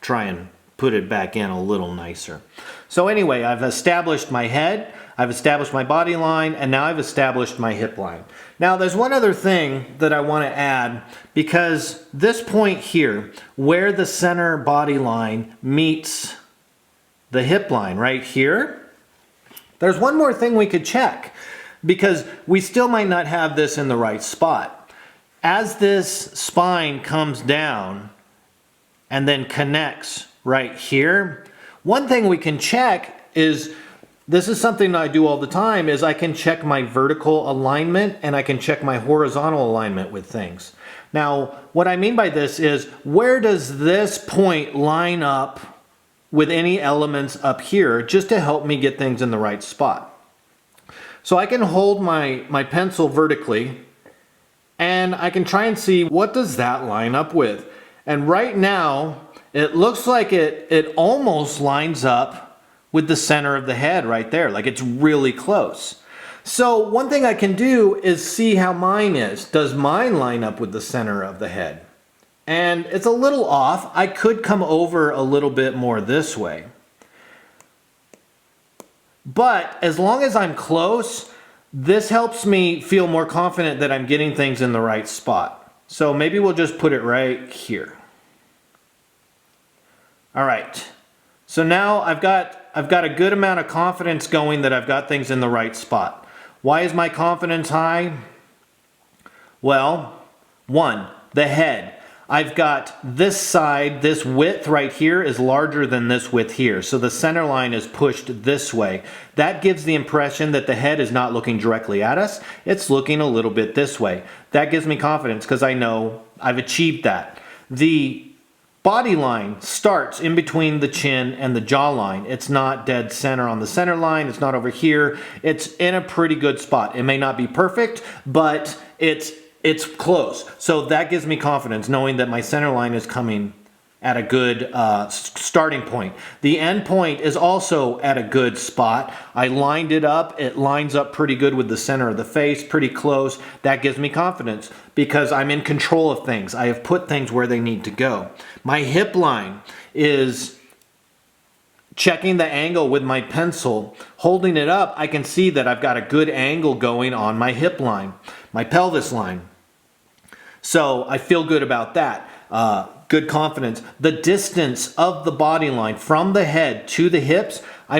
try and put it back in a little nicer. So anyway, I've established my head, I've established my body line, and now I've established my hip line. Now there's one other thing that I want to add, because this point here, where the center body line meets the hip line right here, there's one more thing we could check, because we still might not have this in the right spot. As this spine comes down and then connects right here, one thing we can check is, this is something I do all the time, is I can check my vertical alignment and I can check my horizontal alignment with things. Now, what I mean by this is, where does this point line up with any elements up here, just to help me get things in the right spot. So I can hold my pencil vertically and I can try and see, what does that line up with? And right now, it looks like it almost lines up with the center of the head right there, like it's really close. So one thing I can do is see how mine is. Does mine line up with the center of the head? And it's a little off. I could come over a little bit more this way. But as long as I'm close, this helps me feel more confident that I'm getting things in the right spot. So maybe we'll just put it right here. All right. So now I've got a good amount of confidence going that I've got things in the right spot. Why is my confidence high? Well, one, the head. I've got this side, this width right here is larger than this width here. So the center line is pushed this way. That gives the impression that the head is not looking directly at us. It's looking a little bit this way. That gives me confidence because I know I've achieved that. The body line starts in between the chin and the jawline. It's not dead center on the center line. It's not over here. It's in a pretty good spot. It may not be perfect, but it's close. So that gives me confidence knowing that my center line is coming at a good starting point. The end point is also at a good spot. I lined it up. It lines up pretty good with the center of the face, pretty close. That gives me confidence because I'm in control of things. I have put things where they need to go. My hip line is checking the angle with my pencil. Holding it up, I can see that I've got a good angle going on my hip line, my pelvis line. So I feel good about that. Good confidence. The distance of the body line from the head to the hips, I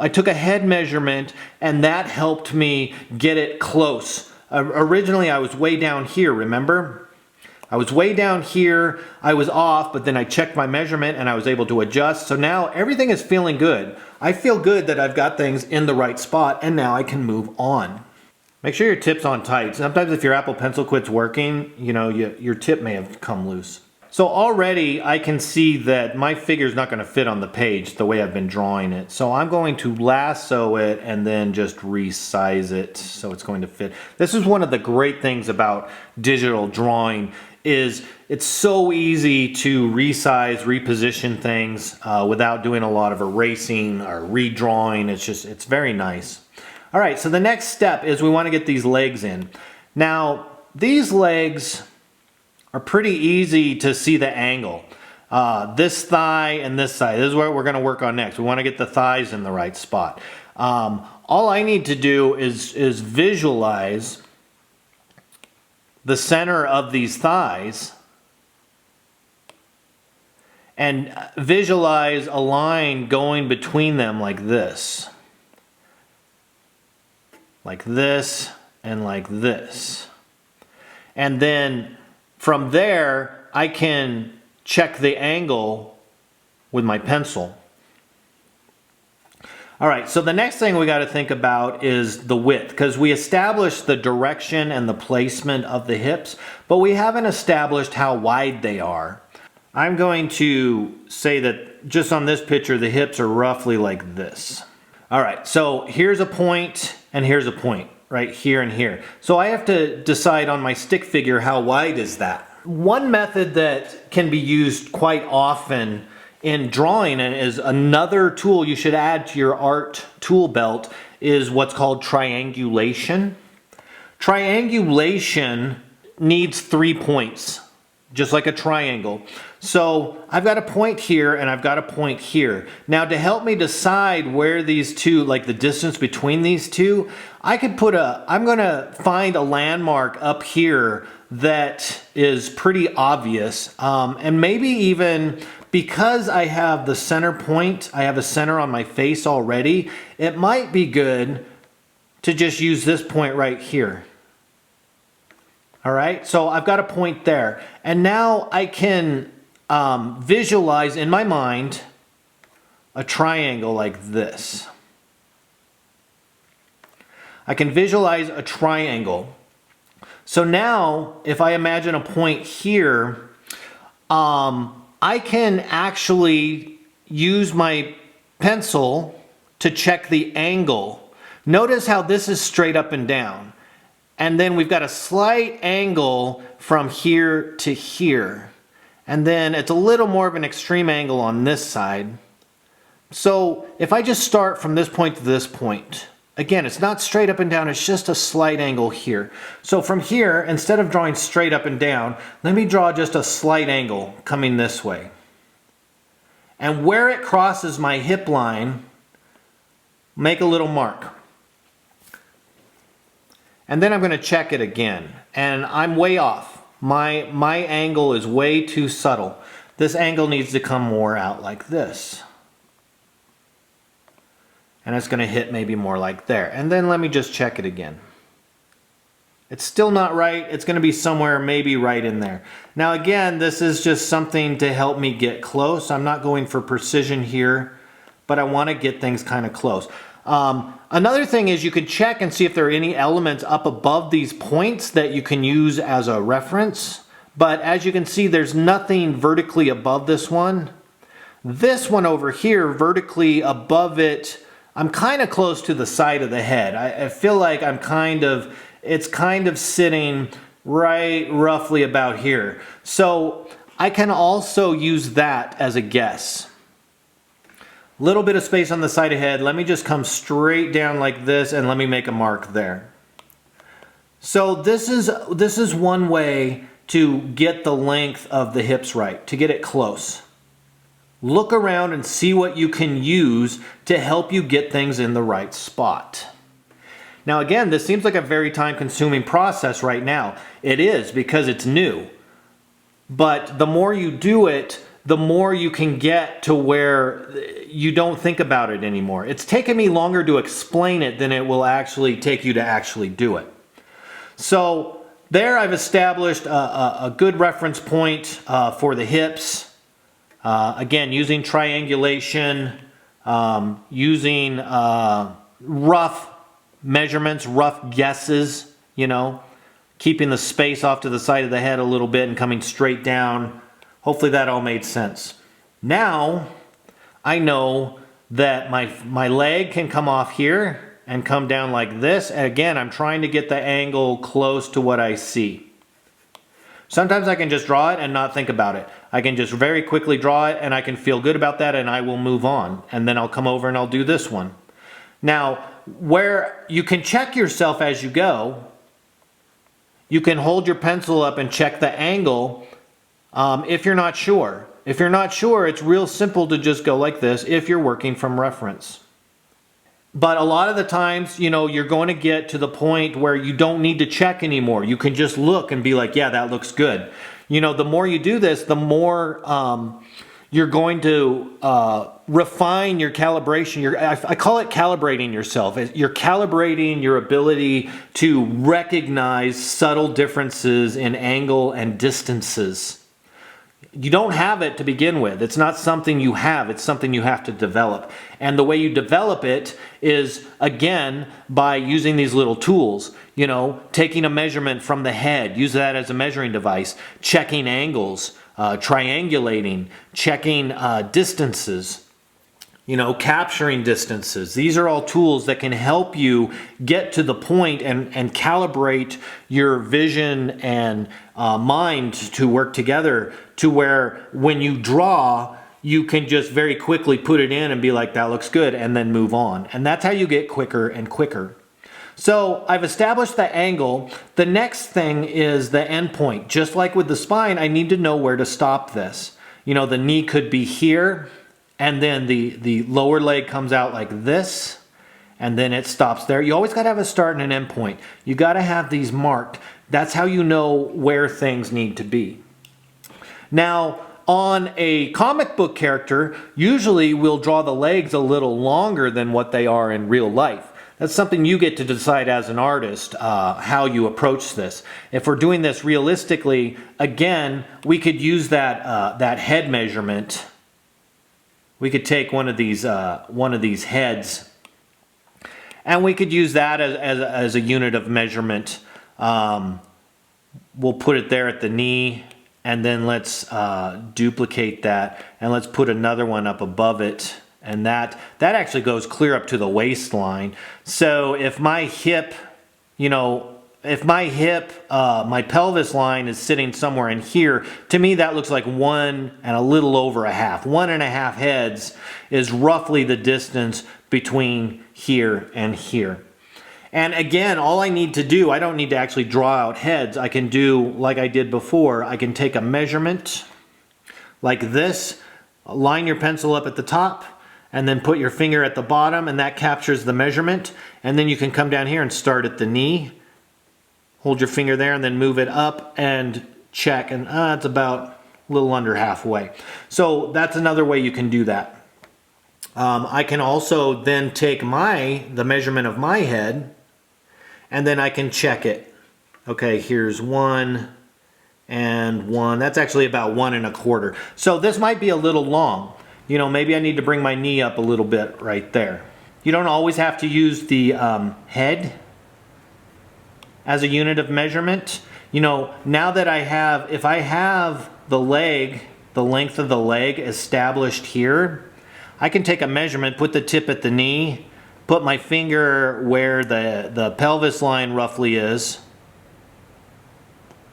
took a head measurement and that helped me get it close. Originally I was way down here, remember? I was way down here, I was off, but then I checked my measurement and I was able to adjust. So now everything is feeling good. I feel good that I've got things in the right spot and now I can move on. Make sure your tip's on tight. Sometimes if your Apple Pencil quits working, your tip may have come loose. So already I can see that my figure is not going to fit on the page the way I've been drawing it. So I'm going to lasso it and then just resize it so it's going to fit. This is one of the great things about digital drawing is it's so easy to resize, reposition things without doing a lot of erasing or redrawing. It's very nice. All right, so the next step is we want to get these legs in. Now, these legs are pretty easy to see the angle. This thigh and this side, this is what we're going to work on next. We want to get the thighs in the right spot. All I need to do is visualize the center of these thighs and visualize a line going between them like this. Like this and like this. And then from there, I can check the angle with my pencil. All right, so the next thing we got to think about is the width, because we established the direction and the placement of the hips, but we haven't established how wide they are. I'm going to say that just on this picture, the hips are roughly like this. All right, so here's a point and here's a point, right here and here. So I have to decide on my stick figure how wide is that. One method that can be used quite often in drawing and is another tool you should add to your art tool belt is what's called triangulation. Triangulation needs 3 points, just like a triangle. So I've got a point here and I've got a point here. Now to help me decide where these two, like the distance between these two, I'm gonna find a landmark up here that is pretty obvious. And maybe even because I have the center point, I have a center on my face already, it might be good to just use this point right here. All right, so I've got a point there. And now I can visualize in my mind a triangle like this. I can visualize a triangle. So now, if I imagine a point here, I can actually use my pencil to check the angle. Notice how this is straight up and down. And then we've got a slight angle from here to here. And then it's a little more of an extreme angle on this side. So if I just start from this point to this point, again, it's not straight up and down, it's just a slight angle here. So from here, instead of drawing straight up and down, let me draw just a slight angle coming this way. And where it crosses my hip line, make a little mark. And then I'm going to check it again. And I'm way off. My angle is way too subtle. This angle needs to come more out like this. And it's going to hit maybe more like there. And then let me just check it again. It's still not right. It's going to be somewhere maybe right in there. Now again, this is just something to help me get close. I'm not going for precision here, but I want to get things kind of close. Another thing is you can check and see if there are any elements up above these points that you can use as a reference But as you can see, there's nothing vertically above this one. This one over here, vertically above it, I'm kind of close to the side of the head. I feel like it's kind of sitting right roughly about here. So I can also use that as a guess. Little bit of space on the side of the head. Let me just come straight down like this and let me make a mark there. So this is one way to get the length of the hips right, to get it close. Look around and see what you can use to help you get things in the right spot. Now again, this seems like a very time-consuming process right now. It is, because it's new. But the more you do it, the more you can get to where you don't think about it anymore. It's taken me longer to explain it than it will actually take you to actually do it. So there I've established a good reference point for the hips. Again, using triangulation, using rough measurements, rough guesses, you know, keeping the space off to the side of the head a little bit and coming straight down. Hopefully that all made sense. Now I know that my leg can come off here and come down like this. And again, I'm trying to get the angle close to what I see. Sometimes I can just draw it and not think about it. I can just very quickly draw it and I can feel good about that and I will move on. And then I'll come over and I'll do this one. Now, where you can check yourself as you go, you can hold your pencil up and check the angle if you're not sure. If you're not sure, it's real simple to just go like this if you're working from reference. But a lot of the times, you know, you're going to get to the point where you don't need to check anymore. You can just look and be like, yeah, that looks good. You know, the more you do this, the more you're going to refine your calibration. I call it calibrating yourself. You're calibrating your ability to recognize subtle differences in angle and distances. You don't have it to begin with. It's not something you have. It's something you have to develop. And the way you develop it is, again, by using these little tools. You know, taking a measurement from the head, use that as a measuring device, checking angles, triangulating, checking distances, you know, capturing distances. These are all tools that can help you get to the point and calibrate your vision and mind to work together to where when you draw, you can just very quickly put it in and be like, that looks good, and then move on. And that's how you get quicker and quicker. So I've established the angle. The next thing is the end point. Just like with the spine, I need to know where to stop this. You know, the knee could be here, and then the lower leg comes out like this, and then it stops there. You always got to have a start and an end point. You got to have these marked. That's how you know where things need to be. Now, on a comic book character, usually we'll draw the legs a little longer than what they are in real life. That's something you get to decide as an artist, how you approach this. If we're doing this realistically, again, we could use that head measurement. We could take one of these heads, and we could use that as a unit of measurement. We'll put it there at the knee, and then let's duplicate that, and let's put another one up above it. And that actually goes clear up to the waistline. So if my hip, you know, my pelvis line is sitting somewhere in here, to me that looks like 1 and a little over a half. 1.5 heads is roughly the distance between here and here. And again, all I need to do, I don't need to actually draw out heads. I can do like I did before. I can take a measurement like this, line your pencil up at the top, and then put your finger at the bottom, and that captures the measurement. And then you can come down here and start at the knee. Hold your finger there and then move it up and check, and it's about a little under halfway. So that's another way you can do that. I can also then take the measurement of my head, and then I can check it. Okay, here's 1 and 1. That's actually about 1 1/4. So this might be a little long. You know, maybe I need to bring my knee up a little bit right there. You don't always have to use the head as a unit of measurement. You know, now that I have, if I have the leg, the length of the leg established here, I can take a measurement, put the tip at the knee, put my finger where the pelvis line roughly is,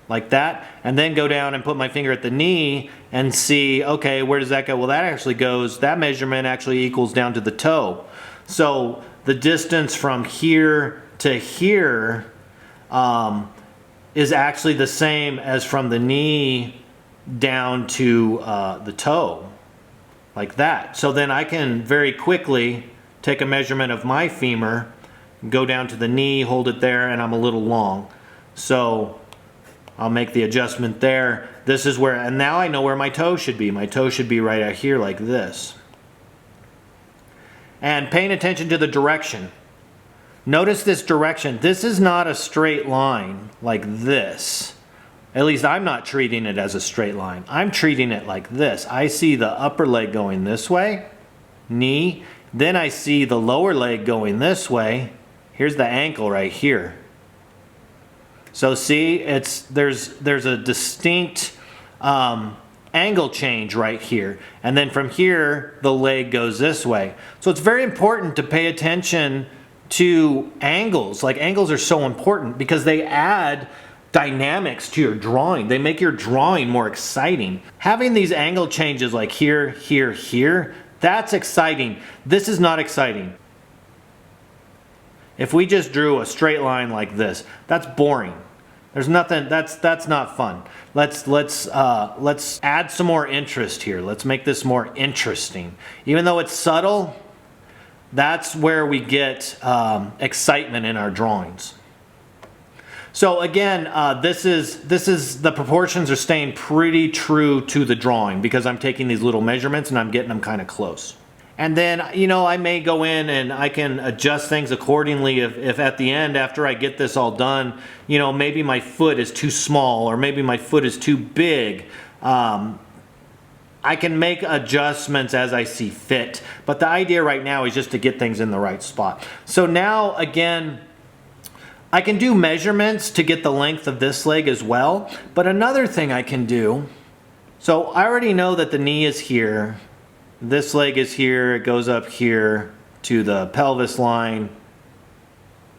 like that, and then go down and put my finger at the knee and see, okay, where does that go? Well, that actually goes, that measurement actually equals down to the toe. So the distance from here to here is actually the same as from the knee down to the toe, like that. So then I can very quickly take a measurement of my femur, go down to the knee, hold it there, and I'm a little long. So I'll make the adjustment there. This is where, and now I know where my toe should be. My toe should be right out here like this. And paying attention to the direction. Notice this direction. This is not a straight line like this. At least I'm not treating it as a straight line. I'm treating it like this. I see the upper leg going this way, knee. Then I see the lower leg going this way. Here's the ankle right here. So see, there's a distinct angle change right here. And then from here, the leg goes this way. So it's very important to pay attention to angles. Like, angles are so important because they add dynamics to your drawing. They make your drawing more exciting. Having these angle changes like here, here, here, that's exciting. This is not exciting. If we just drew a straight line like this, that's boring. There's nothing, that's not fun. Let's add some more interest here. Let's make this more interesting. Even though it's subtle, that's where we get excitement in our drawings. So again, this is the proportions are staying pretty true to the drawing because I'm taking these little measurements and I'm getting them kind of close. And then, you know, I may go in and I can adjust things accordingly if at the end, after I get this all done, you know, maybe my foot is too small or maybe my foot is too big. I can make adjustments as I see fit. But the idea right now is just to get things in the right spot. So now, again, I can do measurements to get the length of this leg as well. But another thing I can do, so I already know that the knee is here. This leg is here, it goes up here to the pelvis line,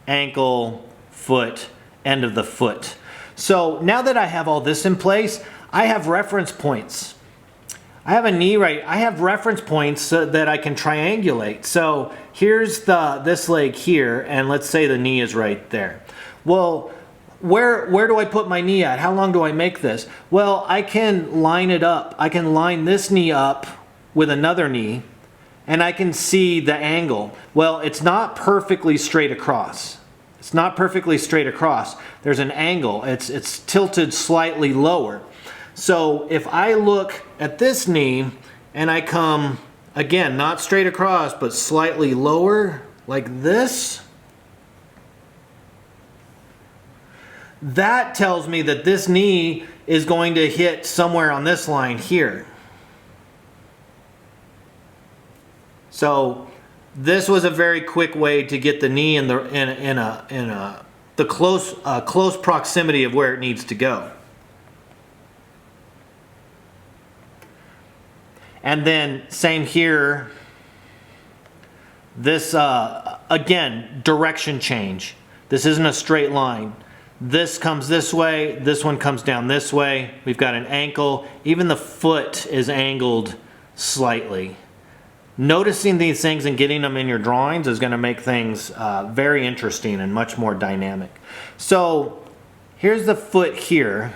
ankle, foot, end of the foot. So now that I have all this in place, I have reference points. I have a knee right, I have reference points that I can triangulate. So here's this leg here, and let's say the knee is right there. Well, where do I put my knee at? How long do I make this? Well, I can line it up. I can line this knee up with another knee, and I can see the angle. Well, it's not perfectly straight across. It's not perfectly straight across. There's an angle. It's tilted slightly lower. So if I look at this knee and I come, again, not straight across, but slightly lower, like this, that tells me that this knee is going to hit somewhere on this line here. So this was a very quick way to get the knee in the close proximity of where it needs to go. And then same here. This again, direction change. This isn't a straight line. This comes this way, this one comes down this way. We've got an ankle. Even the foot is angled slightly. Noticing these things and getting them in your drawings is going to make things very interesting and much more dynamic. So here's the foot here.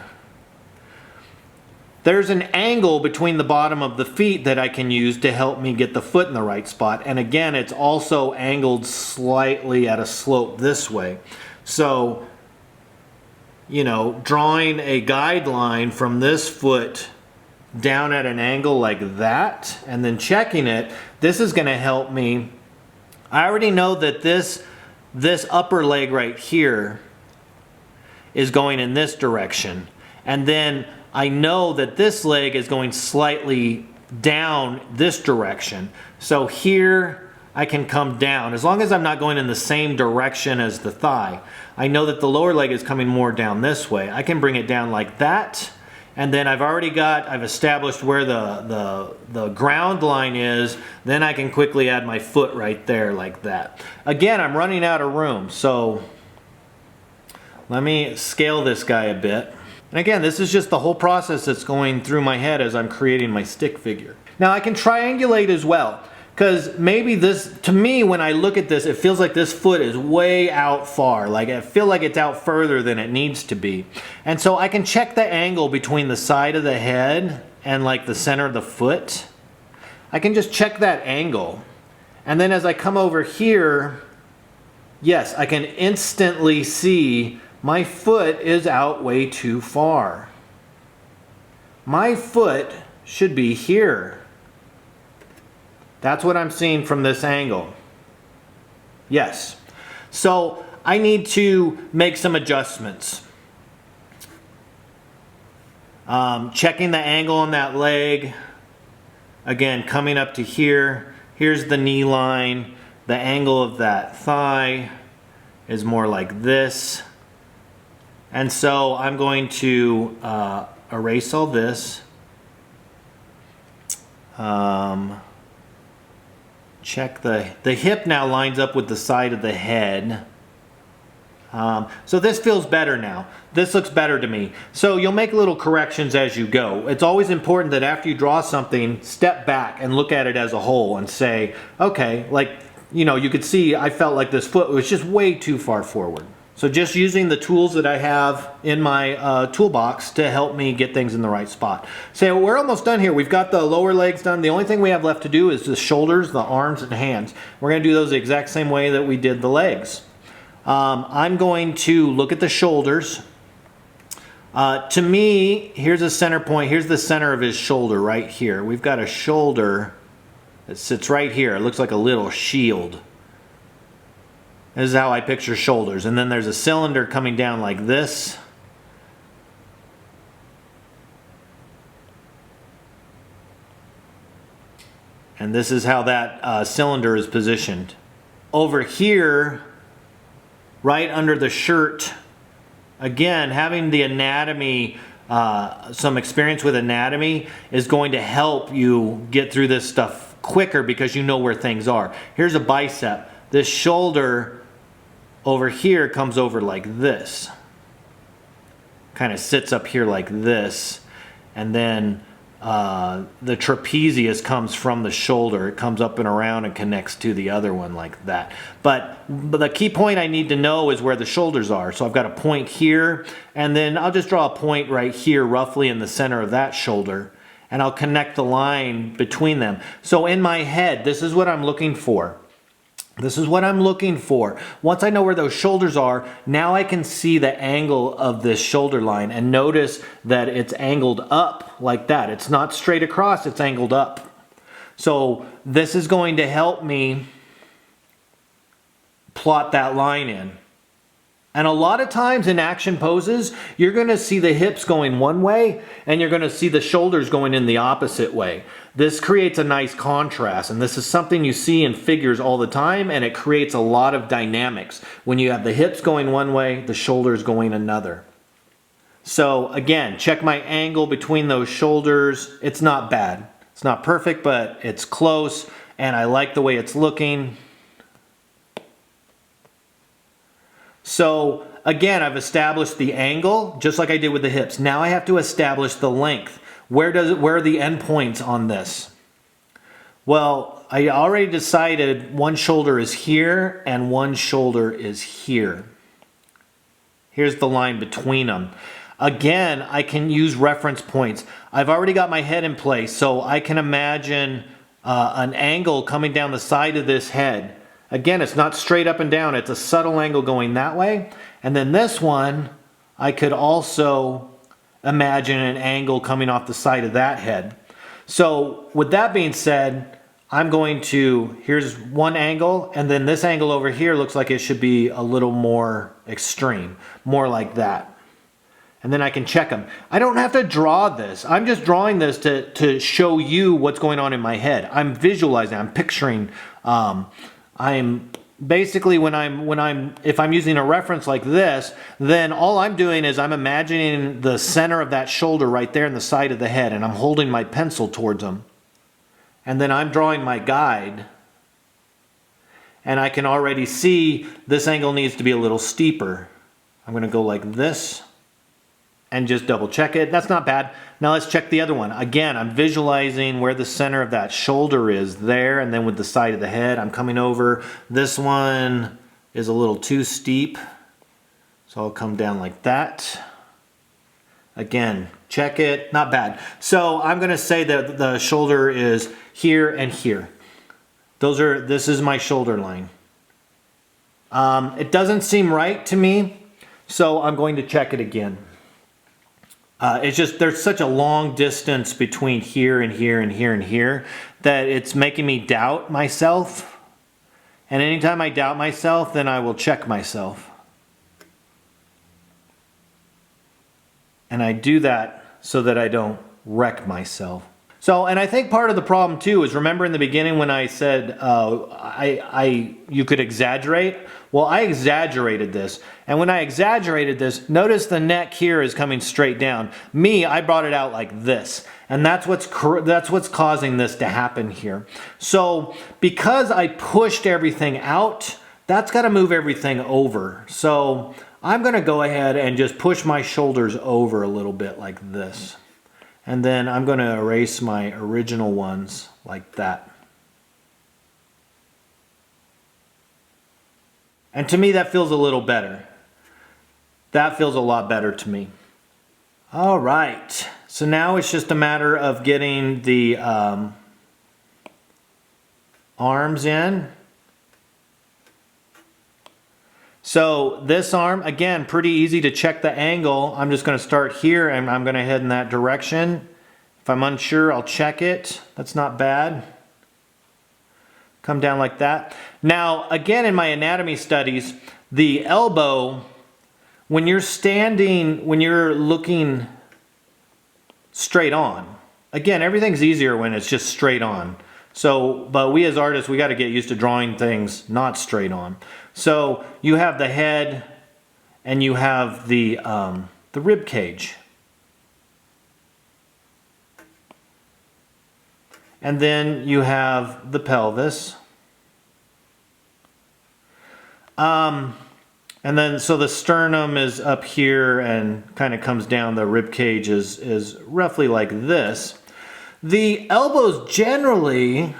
There's an angle between the bottom of the feet that I can use to help me get the foot in the right spot. And again, it's also angled slightly at a slope this way. So, you know, drawing a guideline from this foot down at an angle like that and then checking it, this is going to help me. I already know that this upper leg right here is going in this direction, and then I know that this leg is going slightly down this direction. So here I can come down. As long as I'm not going in the same direction as the thigh. I know that the lower leg is coming more down this way. I can bring it down like that. And then I've established where the ground line is. Then I can quickly add my foot right there like that. Again, I'm running out of room. So let me scale this guy a bit. And again, this is just the whole process that's going through my head as I'm creating my stick figure. Now I can triangulate as well. Because maybe this, to me, when I look at this, it feels like this foot is way out far. Like I feel like it's out further than it needs to be. And so I can check the angle between the side of the head and like the center of the foot. I can just check that angle. And then as I come over here, yes, I can instantly see my foot is out way too far. My foot should be here. That's what I'm seeing from this angle. Yes. So I need to make some adjustments. Checking the angle on that leg. Again, coming up to here. Here's the knee line. The angle of that thigh is more like this. And so I'm going to erase all this. Check the hip now lines up with the side of the head. So this feels better now. This looks better to me. So you'll make little corrections as you go. It's always important that after you draw something, step back and look at it as a whole and say, okay, like, you know, you could see I felt like this foot was just way too far forward. So just using the tools that I have in my toolbox to help me get things in the right spot. So we're almost done here. We've got the lower legs done. The only thing we have left to do is the shoulders, the arms, and hands. We're going to do those the exact same way that we did the legs. I'm going to look at the shoulders. To me, here's a center point. Here's the center of his shoulder right here. We've got a shoulder that sits right here. It looks like a little shield. This is how I picture shoulders. And then there's a cylinder coming down like this. And this is how that cylinder is positioned. Over here, right under the shirt, again, having the anatomy, some experience with anatomy is going to help you get through this stuff quicker because you know where things are. Here's a bicep. This shoulder over here comes over like this. Kind of sits up here like this. And then the trapezius comes from the shoulder. It comes up and around and connects to the other one like that. But the key point I need to know is where the shoulders are. So I've got a point here, and then I'll just draw a point right here roughly in the center of that shoulder. And I'll connect the line between them. So in my head, this is what I'm looking for. This is what I'm looking for. Once I know where those shoulders are, now I can see the angle of this shoulder line and notice that it's angled up like that. It's not straight across, it's angled up. So this is going to help me plot that line in. And a lot of times in action poses, you're going to see the hips going one way and you're going to see the shoulders going in the opposite way. This creates a nice contrast, and this is something you see in figures all the time, and it creates a lot of dynamics when you have the hips going one way, the shoulders going another. So again, check my angle between those shoulders. It's not bad. It's not perfect, but it's close, and I like the way it's looking. So again, I've established the angle just like I did with the hips. Now I have to establish the length. Where are the end points on this? Well, I already decided one shoulder is here and one shoulder is here. Here's the line between them. Again, I can use reference points. I've already got my head in place, so I can imagine an angle coming down the side of this head. Again, it's not straight up and down. It's a subtle angle going that way. And then this one, I could also imagine an angle coming off the side of that head. So with that being said, I'm going to, here's one angle, and then this angle over here looks like it should be a little more extreme, more like that. And then I can check them. I don't have to draw this. I'm just drawing this to show you what's going on in my head. I'm visualizing, I'm picturing. I'm basically if I'm using a reference like this, then all I'm doing is I'm imagining the center of that shoulder right there in the side of the head, and I'm holding my pencil towards them. And then I'm drawing my guide. And I can already see this angle needs to be a little steeper. I'm going to go like this. And just double check it. That's not bad. Now let's check the other one. Again, I'm visualizing where the center of that shoulder is there, and then with the side of the head, I'm coming over. This one is a little too steep, so I'll come down like that. Again, check it. Not bad. So I'm going to say that the shoulder is here and here. This is my shoulder line. It doesn't seem right to me, so I'm going to check it again. It's just there's such a long distance between here and here and here and here that it's making me doubt myself. And anytime I doubt myself, then I will check myself. And I do that so that I don't wreck myself. So, and I think part of the problem too is, remember in the beginning when I said you could exaggerate? Well, I exaggerated this. And when I exaggerated this, notice the neck here is coming straight down. Me, I brought it out like this. And that's what's causing this to happen here. So, because I pushed everything out, that's got to move everything over. So, I'm going to go ahead and just push my shoulders over a little bit like this. And then I'm going to erase my original ones like that. And to me, that feels a little better. That feels a lot better to me. All right. So now it's just a matter of getting the arms in. So this arm, again, pretty easy to check the angle. I'm just going to start here and I'm going to head in that direction. If I'm unsure, I'll check it. That's not bad. Come down like that. Now, again, in my anatomy studies, the elbow, when you're standing, when you're looking straight on, again, everything's easier when it's just straight on. So, but we as artists, we got to get used to drawing things not straight on. So you have the head and you have the rib cage. And then you have the pelvis. And then so the sternum is up here and kind of comes down. The rib cage is roughly like this. The elbows generally,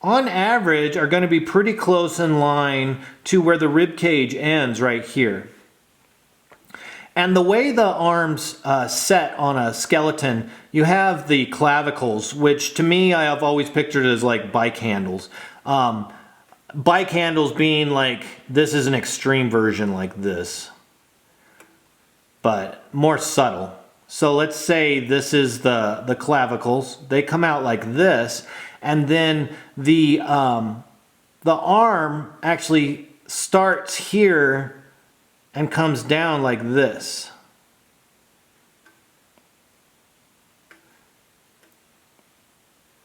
on average, are going to be pretty close in line to where the rib cage ends right here. And the way the arms set on a skeleton, you have the clavicles, which to me I have always pictured as like bike handles. Bike handles being like, this is an extreme version like this, but more subtle. So let's say this is the clavicles. They come out like this, and then the arm actually starts here and comes down like this.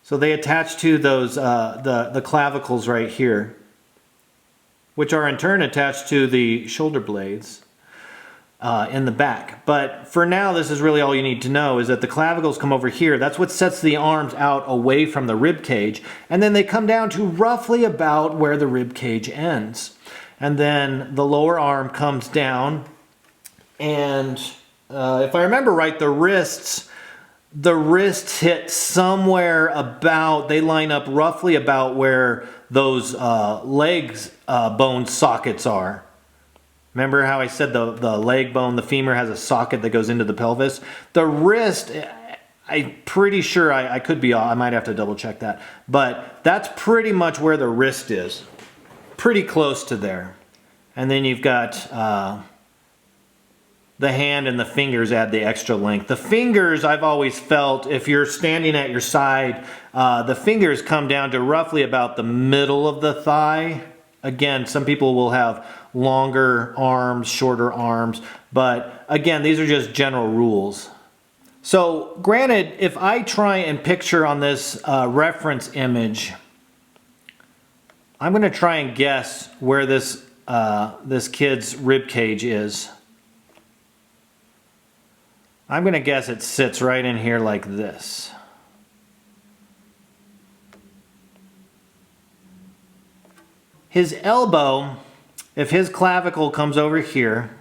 So they attach to those the clavicles right here, which are in turn attached to the shoulder blades in the back. But for now, this is really all you need to know, is that the clavicles come over here. That's what sets the arms out away from the rib cage, and then they come down to roughly about where the rib cage ends. And then the lower arm comes down, and if I remember right, the wrists hit somewhere about, they line up roughly about where those legs bone sockets are. Remember how I said the leg bone, the femur, has a socket that goes into the pelvis? The wrist, I'm pretty sure, I could be off, I might have to double check that, but that's pretty much where the wrist is. Pretty close to there. And then you've got the hand and the fingers add the extra length. The fingers, I've always felt, if you're standing at your side, the fingers come down to roughly about the middle of the thigh. Again, some people will have longer arms, shorter arms. But again, these are just general rules. So granted, if I try and picture on this reference image, I'm going to try and guess where this kid's rib cage is. I'm going to guess it sits right in here like this. His elbow, if his clavicle comes over here,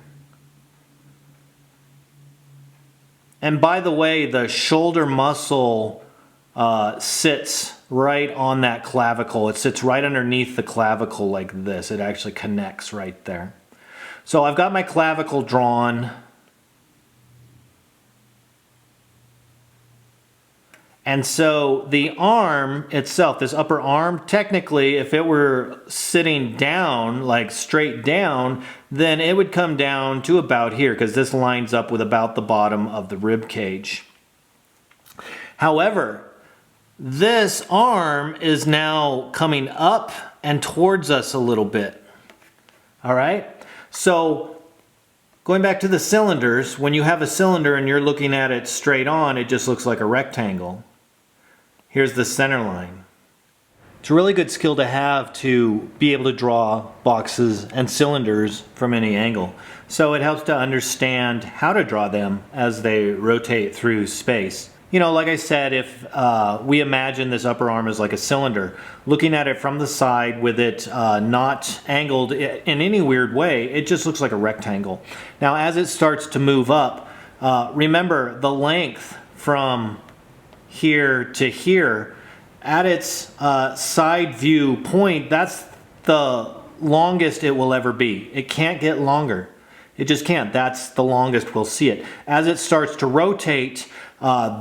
and by the way, the shoulder muscle sits right on that clavicle. It sits right underneath the clavicle like this. It actually connects right there. So I've got my clavicle drawn. And so the arm itself, this upper arm, technically if it were sitting down, like straight down, then it would come down to about here because this lines up with about the bottom of the rib cage. However, this arm is now coming up and towards us a little bit. All right? So going back to the cylinders, when you have a cylinder and you're looking at it straight on, it just looks like a rectangle. Here's the center line. It's a really good skill to have to be able to draw boxes and cylinders from any angle. So it helps to understand how to draw them as they rotate through space. You know, like I said, if we imagine this upper arm as like a cylinder, looking at it from the side with it not angled in any weird way, it just looks like a rectangle. Now as it starts to move up, remember the length from here to here, at its side view point, that's the longest it will ever be. It can't get longer. It just can't. That's the longest we'll see it. As it starts to rotate,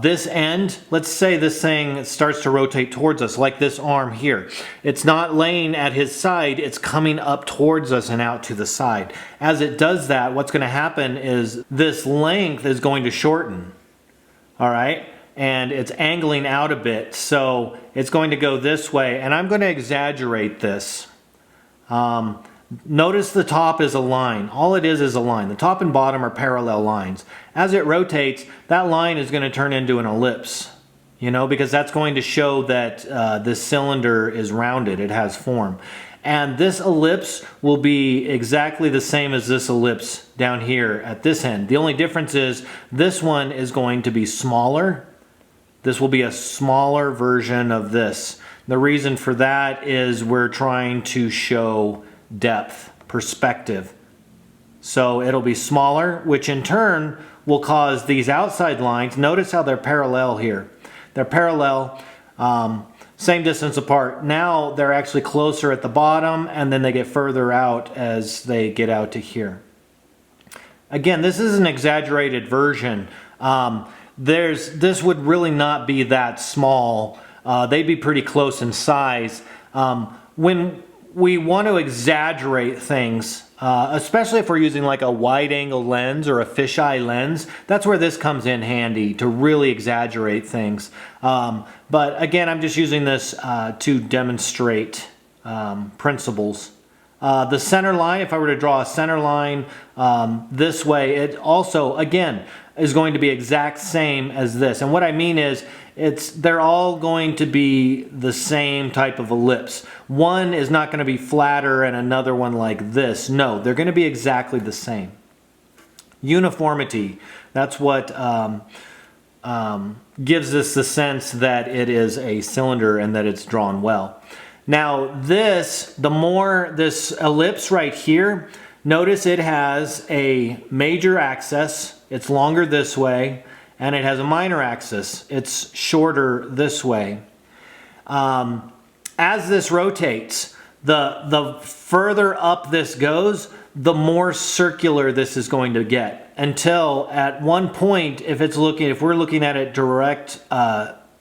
this end, let's say this thing starts to rotate towards us, like this arm here. It's not laying at his side, it's coming up towards us and out to the side. As it does that, what's going to happen is this length is going to shorten. All right? And it's angling out a bit, so it's going to go this way, and I'm going to exaggerate this. Notice the top is a line. All it is a line. The top and bottom are parallel lines. As it rotates, that line is going to turn into an ellipse, you know, because that's going to show that this cylinder is rounded, it has form. And this ellipse will be exactly the same as this ellipse down here at this end. The only difference is this one is going to be smaller. This will be a smaller version of this. The reason for that is we're trying to show depth, perspective. So it'll be smaller, which in turn will cause these outside lines. Notice how they're parallel here. They're parallel, same distance apart. Now they're actually closer at the bottom, and then they get further out as they get out to here. Again, this is an exaggerated version. This would really not be that small. They'd be pretty close in size. When we want to exaggerate things, especially if we're using like a wide angle lens or a fisheye lens, that's where this comes in handy to really exaggerate things. But again, I'm just using this to demonstrate principles. The center line, if I were to draw a center line this way, it also, again, is going to be exact same as this. And what I mean is, they're all going to be the same type of ellipse. One is not going to be flatter and another one like this. No, they're going to be exactly the same. Uniformity, that's what gives us the sense that it is a cylinder and that it's drawn well. Now the more this ellipse right here, notice it has a major axis. It's longer this way, and it has a minor axis. It's shorter this way. As this rotates, the further up this goes, the more circular this is going to get. Until at one point, if we're looking at it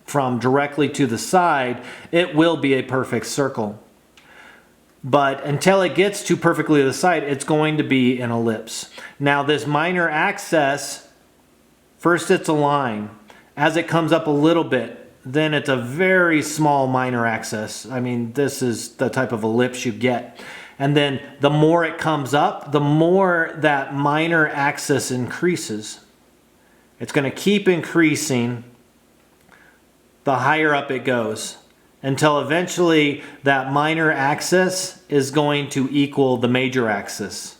from directly to the side, it will be a perfect circle. But until it gets to perfectly the side, it's going to be an ellipse. Now this minor axis, first it's a line. As it comes up a little bit, then it's a very small minor axis. I mean, this is the type of ellipse you get. And then the more it comes up, the more that minor axis increases. It's going to keep increasing the higher up it goes, until eventually that minor axis is going to equal the major axis.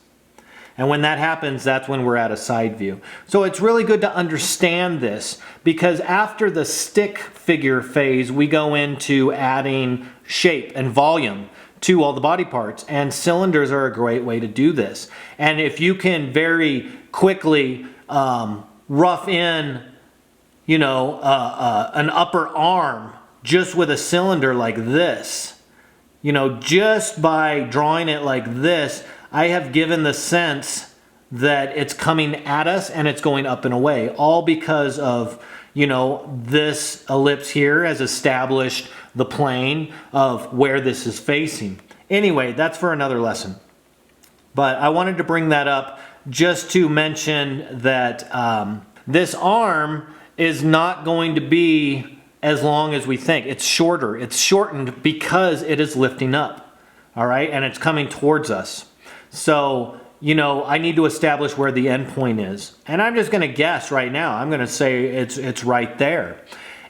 And when that happens, that's when we're at a side view. So it's really good to understand this, because after the stick figure phase, we go into adding shape and volume to all the body parts. And cylinders are a great way to do this. And if you can very quickly rough in, you know, an upper arm just with a cylinder like this, you know, just by drawing it like this, I have given the sense that it's coming at us and it's going up and away, all because of, you know, this ellipse here has established the plane of where this is facing. Anyway, that's for another lesson. But I wanted to bring that up just to mention that this arm is not going to be as long as we think. It's shorter. It's shortened because it is lifting up. All right, and it's coming towards us. So, you know, I need to establish where the end point is. And I'm just going to guess right now. I'm going to say it's right there.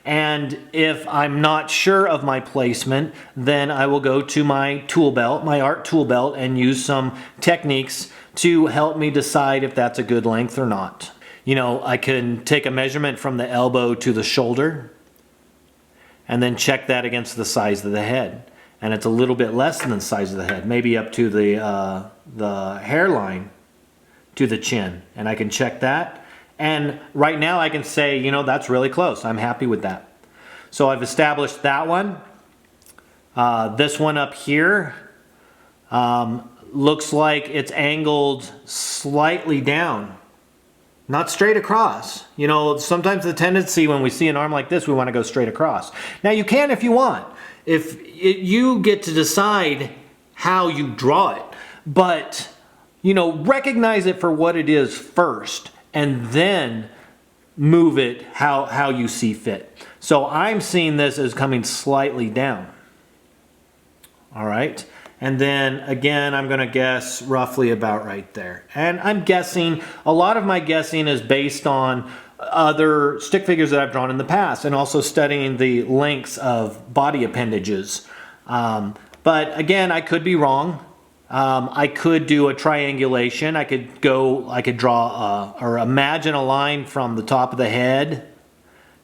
And if I'm not sure of my placement, then I will go to my tool belt, my art tool belt, and use some techniques to help me decide if that's a good length or not. You know, I can take a measurement from the elbow to the shoulder and then check that against the size of the head. And it's a little bit less than the size of the head, maybe up to the hairline to the chin. And I can check that. And right now I can say, you know, that's really close. I'm happy with that. So I've established that one. This one up here looks like it's angled slightly down. Not straight across. You know, sometimes the tendency when we see an arm like this, we want to go straight across. Now you can if you want. You get to decide how you draw it. But, you know, recognize it for what it is first, and then move it how you see fit. So I'm seeing this as coming slightly down. All right. And then again, I'm going to guess roughly about right there. And I'm guessing, a lot of my guessing is based on other stick figures that I've drawn in the past, and also studying the lengths of body appendages. But again, I could be wrong. I could do a triangulation. I could draw or imagine a line from the top of the head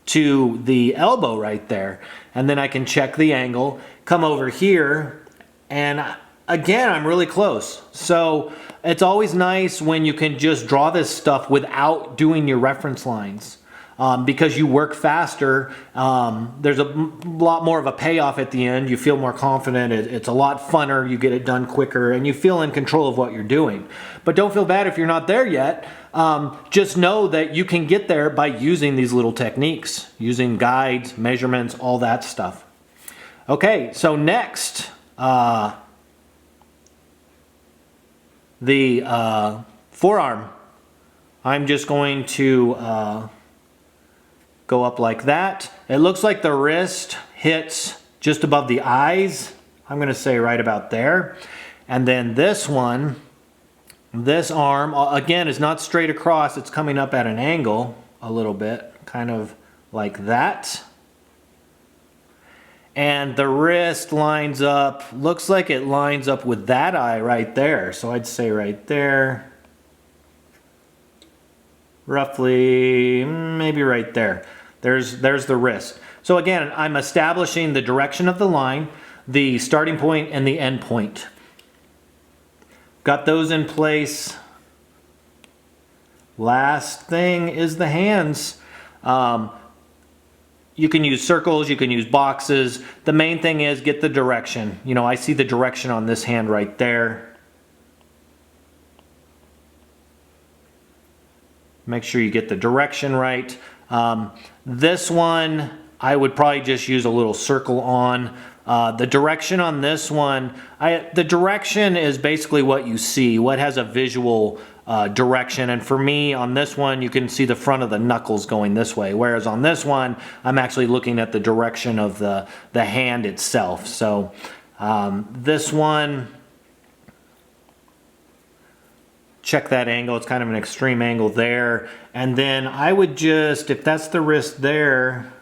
to the elbow right there. And then I can check the angle, come over here, and again, I'm really close. So it's always nice when you can just draw this stuff without doing your reference lines, because you work faster. There's a lot more of a payoff at the end. You feel more confident. It's a lot funner. You get it done quicker, and you feel in control of what you're doing. But don't feel bad if you're not there yet. Just know that you can get there by using these little techniques, using guides, measurements, all that stuff. Okay, so next, the forearm. I'm just going to go up like that. It looks like the wrist hits just above the eyes. I'm going to say right about there. And then this one, this arm, again, is not straight across. It's coming up at an angle a little bit, kind of like that. And the wrist lines up, looks like it lines up with that eye right there. So I'd say right there, roughly, maybe right there. There's the wrist. So again, I'm establishing the direction of the line, the starting point and the end point. Got those in place. Last thing is the hands. You can use circles, you can use boxes. The main thing is get the direction. You know, I see the direction on this hand right there. Make sure you get the direction right. This one, I would probably just use a little circle on. The direction on this one, the direction is basically what you see, what has a visual direction. And for me, on this one, you can see the front of the knuckles going this way. Whereas on this one, I'm actually looking at the direction of the hand itself. So this one, check that angle. It's kind of an extreme angle there. And then I would just, if that's the wrist there,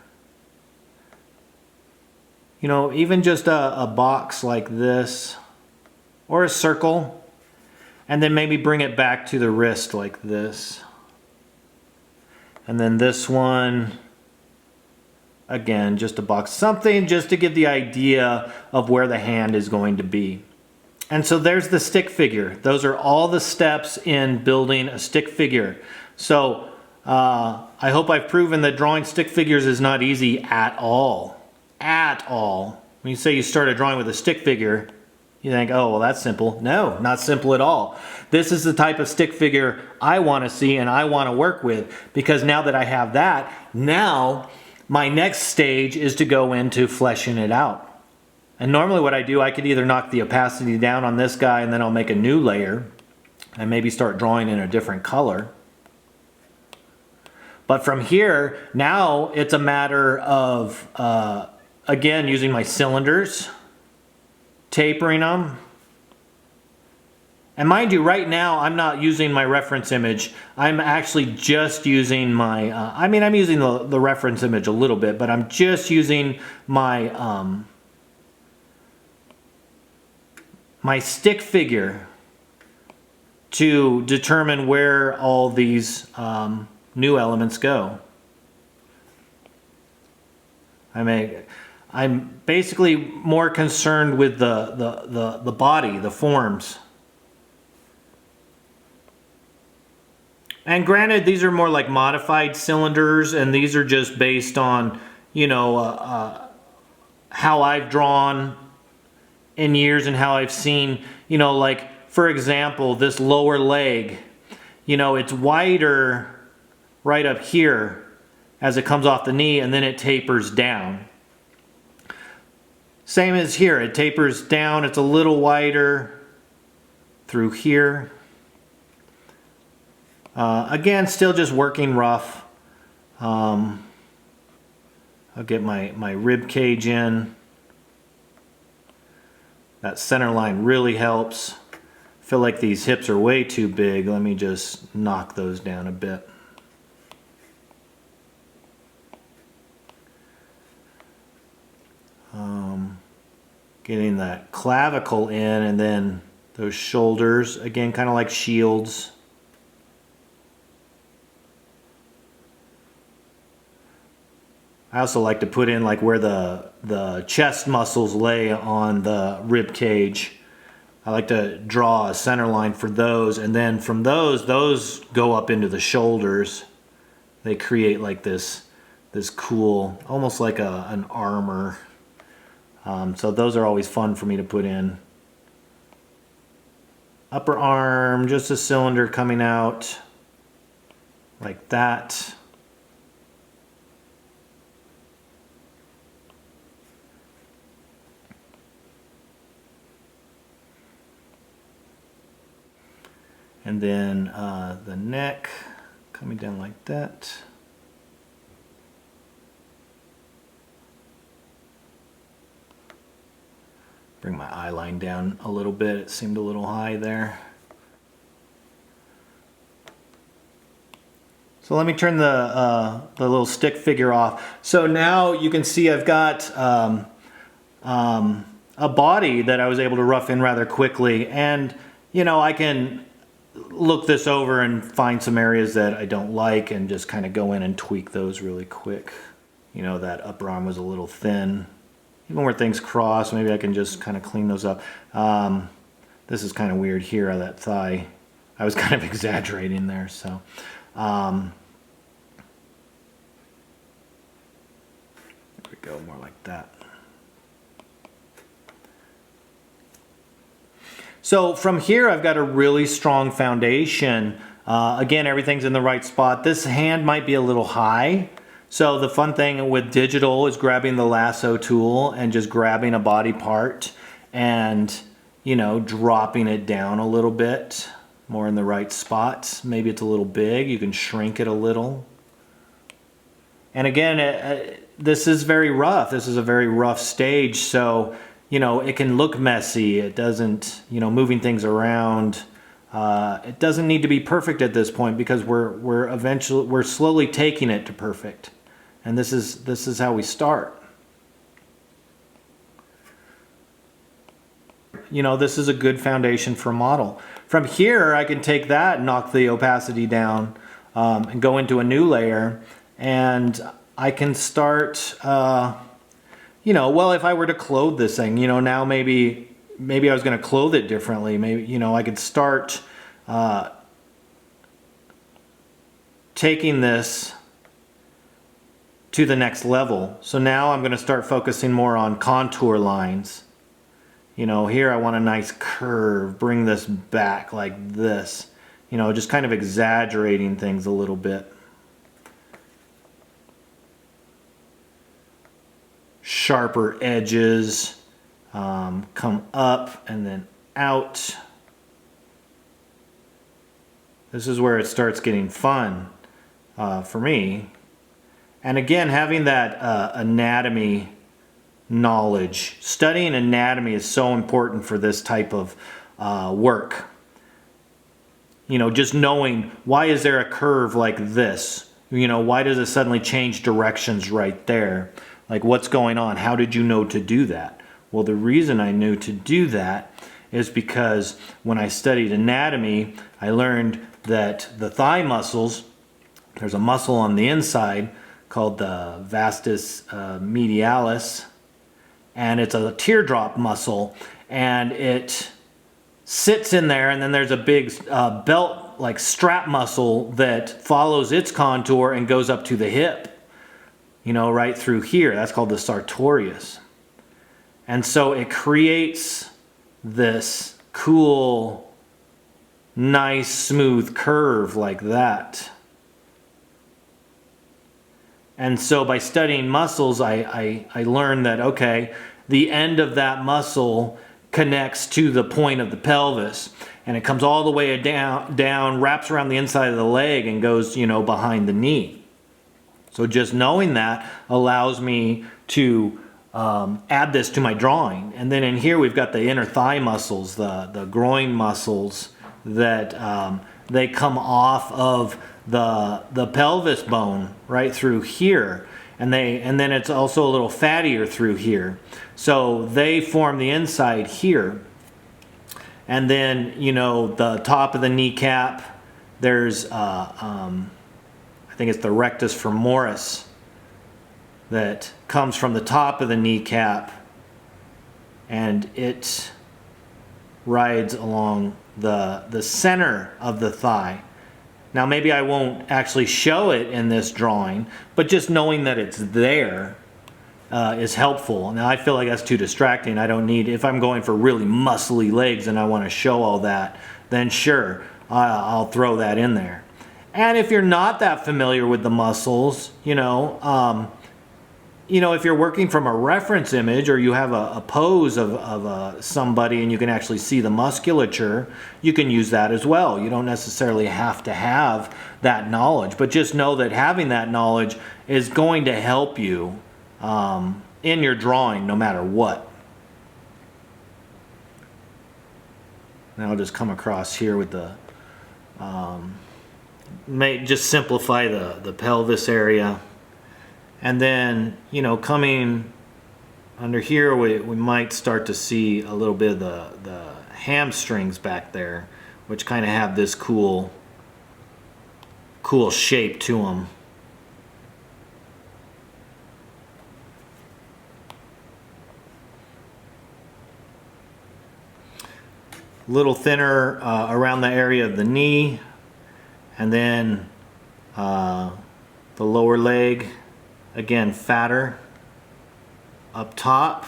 you know, even just a box like this or a circle, and then maybe bring it back to the wrist like this. And then this one, again, just a box, something just to give the idea of where the hand is going to be. And so there's the stick figure. Those are all the steps in building a stick figure. So I hope I've proven that drawing stick figures is not easy at all. At all. When you say you start a drawing with a stick figure, you think, oh, well, that's simple. No, not simple at all. This is the type of stick figure I want to see and I want to work with, because now that I have that, now my next stage is to go into fleshing it out. And normally what I do, I could either knock the opacity down on this guy and then I'll make a new layer and maybe start drawing in a different color. But from here, now it's a matter of, again, using my cylinders, tapering them. And mind you, right now, I'm not using my reference image. I'm actually just using my, I'm using the reference image a little bit, but I'm just using my, my stick figure to determine where all these new elements go. I'm basically more concerned with the body, the forms. And granted, these are more like modified cylinders, and these are just based on, you know, how I've drawn in years and how I've seen, you know, like, for example, this lower leg, you know, it's wider right up here as it comes off the knee, and then it tapers down. Same as here, it tapers down, it's a little wider through here. Again, still just working rough. I'll get my rib cage in. That center line really helps. I feel like these hips are way too big. Let me just knock those down a bit. Getting that clavicle in, and then those shoulders, again, kind of like shields. I also like to put in like where the chest muscles lay on the rib cage. I like to draw a center line for those, and then from those go up into the shoulders. They create like this cool, almost like an armor. So those are always fun for me to put in. Upper arm, just a cylinder coming out like that. And then the neck coming down like that. Bring my eye line down a little bit. It seemed a little high there. So let me turn the little stick figure off. So now you can see I've got a body that I was able to rough in rather quickly, and you know, I can look this over and find some areas that I don't like and just kind of go in and tweak those really quick. You know, that upper arm was a little thin. Even where things cross, maybe I can just kind of clean those up. This is kind of weird here, that thigh. I was kind of exaggerating there, so. There we go, more like that. So from here, I've got a really strong foundation. Again, everything's in the right spot. This hand might be a little high. So the fun thing with digital is grabbing the lasso tool and just grabbing a body part and, you know, dropping it down a little bit more in the right spot. Maybe it's a little big. You can shrink it a little. And again, this is very rough. This is a very rough stage. So, you know, it can look messy. It doesn't, you know, moving things around. It doesn't need to be perfect at this point because we're slowly taking it to perfect, and this is how we start. You know, this is a good foundation for a model. From here, I can take that and knock the opacity down and go into a new layer, and I can start, you know, well, if I were to clothe this thing, you know, now maybe I was going to clothe it differently. Maybe, you know, I could start taking this to the next level. So now I'm going to start focusing more on contour lines. You know, here I want a nice curve, bring this back like this. You know, just kind of exaggerating things a little bit. Sharper edges come up and then out. This is where it starts getting fun for me. And again, having that anatomy knowledge. Studying anatomy is so important for this type of work. You know, just knowing, why is there a curve like this? You know, why does it suddenly change directions right there? Like, what's going on? How did you know to do that? Well, the reason I knew to do that is because when I studied anatomy, I learned that the thigh muscles, there's a muscle on the inside called the vastus medialis, and it's a teardrop muscle, and it sits in there, and then there's a big belt like strap muscle that follows its contour and goes up to the hip, you know, right through here. That's called the sartorius. And so it creates this cool, nice, smooth curve like that. And so by studying muscles, I learned that, okay, the end of that muscle connects to the point of the pelvis, and it comes all the way down, wraps around the inside of the leg, and goes, you know, behind the knee. So just knowing that allows me to add this to my drawing. And then in here we've got the inner thigh muscles, the groin muscles that they come off of the pelvis bone right through here, and then it's also a little fattier through here, so they form the inside here. And then, you know, the top of the kneecap, there's I think it's the rectus femoris that comes from the top of the kneecap, and it rides along the center of the thigh. Now maybe I won't actually show it in this drawing, but just knowing that it's there is helpful. Now I feel like that's too distracting. I don't need, if I'm going for really muscly legs and I want to show all that, then sure, I'll throw that in there. And if you're not that familiar with the muscles, you know, if you're working from a reference image, or you have a pose of somebody and you can actually see the musculature, you can use that as well. You don't necessarily have to have that knowledge, but just know that having that knowledge is going to help you in your drawing no matter what. Now I'll just come across here with the, just simplify the pelvis area. And then, you know, coming under here, we might start to see a little bit of the hamstrings back there, which kind of have this cool shape to them. A little thinner around the area of the knee, and then the lower leg. Again, fatter up top.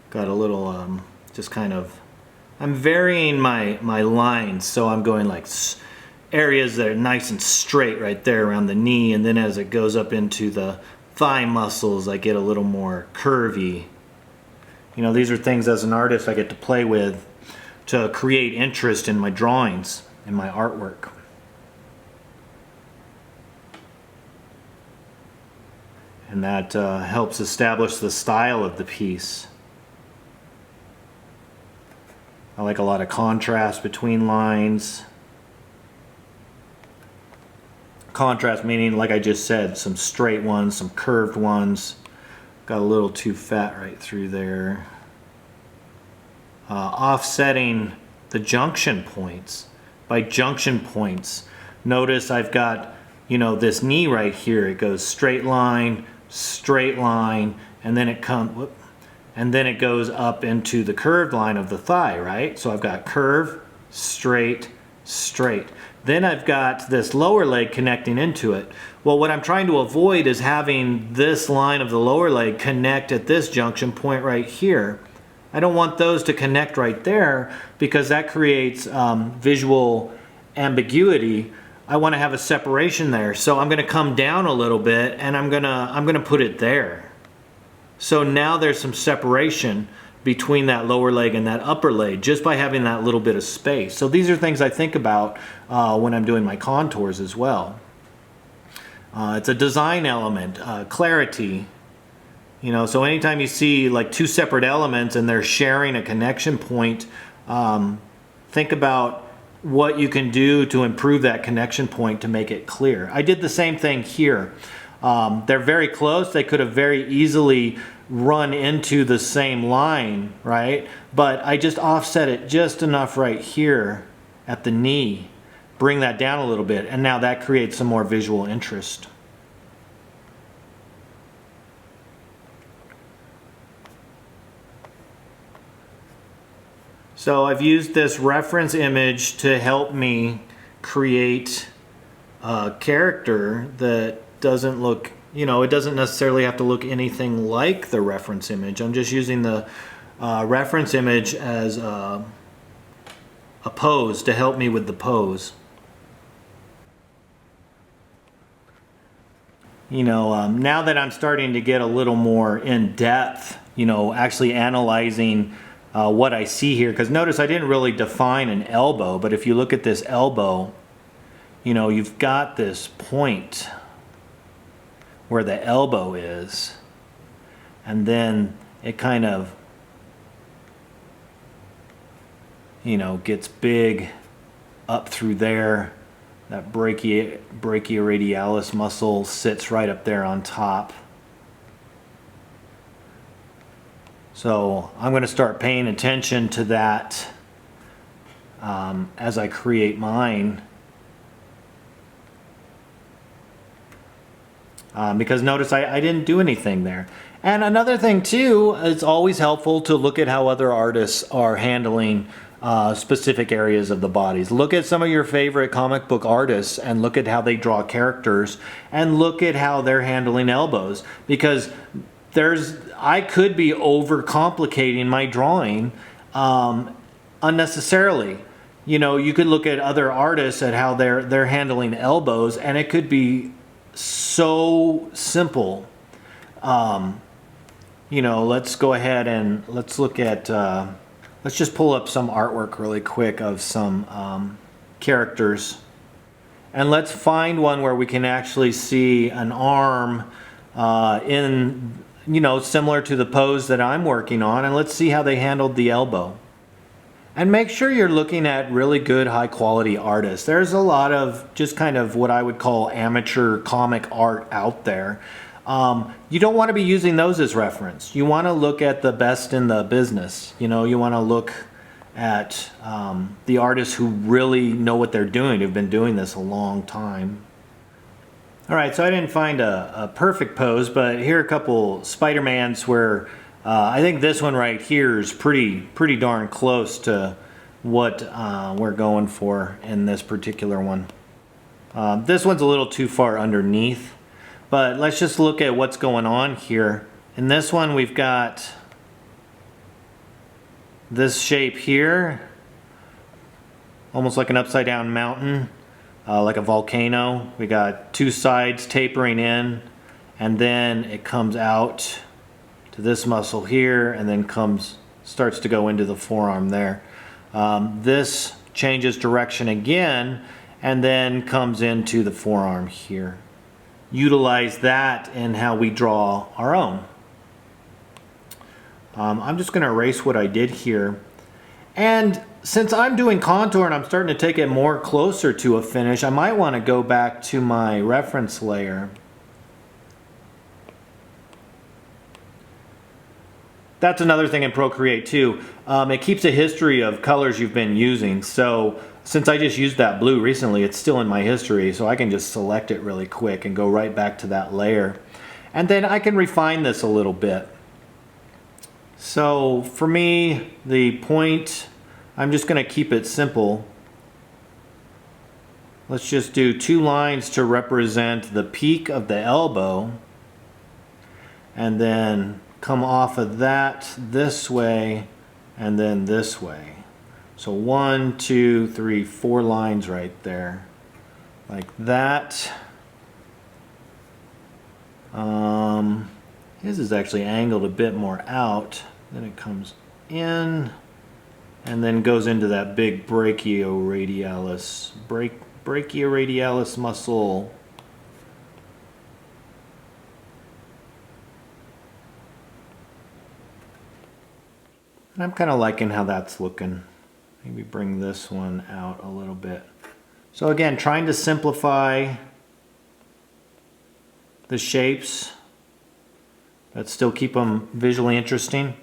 Got a little, just kind of, I'm varying my lines, so I'm going like areas that are nice and straight right there around the knee, and then as it goes up into the thigh muscles, I get a little more curvy. You know, these are things as an artist I get to play with to create interest in my drawings, in my artwork. and that helps establish the style of the piece. I like a lot of contrast between lines. Contrast meaning, like I just said, some straight ones, some curved ones. Got a little too fat right through there. Offsetting the junction points. By junction points, notice I've got, you know, this knee right here. It goes straight line, and then it goes up into the curved line of the thigh, right? So I've got curve, straight, straight. Then I've got this lower leg connecting into it. Well, what I'm trying to avoid is having this line of the lower leg connect at this junction point right here. I don't want those to connect right there because that creates visual ambiguity. I want to have a separation there. So I'm going to come down a little bit and I'm going to put it there. So now there's some separation between that lower leg and that upper leg just by having that little bit of space. So these are things I think about when I'm doing my contours as well. It's a design element, clarity. You know, so anytime you see like two separate elements and they're sharing a connection point, think about what you can do to improve that connection point to make it clear. I did the same thing here. They're very close. They could have very easily run into the same line, right? But I just offset it just enough right here at the knee. Bring that down a little bit, and now that creates some more visual interest. So I've used this reference image to help me create a character that doesn't look, you know, it doesn't necessarily have to look anything like the reference image. I'm just using the reference image as a pose to help me with the pose. You know, now that I'm starting to get a little more in depth, you know, actually analyzing what I see here, because notice I didn't really define an elbow, but if you look at this elbow, you know, you've got this point where the elbow is, and then it kind of, you know, gets big up through there. That brachioradialis muscle sits right up there on top. So I'm going to start paying attention to that as I create mine. Because notice I didn't do anything there. And another thing too, it's always helpful to look at how other artists are handling specific areas of the bodies. Look at some of your favorite comic book artists and look at how they draw characters and look at how they're handling elbows. Because I could be overcomplicating my drawing unnecessarily. You know, you could look at other artists at how they're handling elbows, and it could be so simple. You know, let's go ahead and let's look at let's just pull up some artwork really quick of some characters, and let's find one where we can actually see an arm in, you know, similar to the pose that I'm working on, and let's see how they handled the elbow. And make sure you're looking at really good, high quality artists. There's a lot of just kind of what I would call amateur comic art out there. You don't want to be using those as reference. You want to look at the best in the business. You know, you want to look at the artists who really know what they're doing, who've been doing this a long time. All right, so I didn't find a perfect pose, but here are a couple Spider-Mans where I think this one right here is pretty darn close to what we're going for in this particular one. This one's a little too far underneath, but let's just look at what's going on here. In this one we've got this shape here, almost like an upside down mountain, like a volcano. We got two sides tapering in, and then it comes out to this muscle here, and then starts to go into the forearm there. This changes direction again, and then comes into the forearm here. utilize that in how we draw our own. I'm just going to erase what I did here. And since I'm doing contour and I'm starting to take it more closer to a finish, I might want to go back to my reference layer. That's another thing in Procreate too. It keeps a history of colors you've been using. So since I just used that blue recently, it's still in my history, so I can just select it really quick and go right back to that layer. And then I can refine this a little bit. So for me, the point, I'm just going to keep it simple. Let's just do 2 lines to represent the peak of the elbow, and then come off of that this way and then this way. So 1, 2, 3, 4 lines right there, like that. His is actually angled a bit more out. Then it comes in and then goes into that big brachioradialis muscle. And I'm kind of liking how that's looking. Maybe bring this one out a little bit. So again, trying to simplify the shapes, but still keep them visually interesting,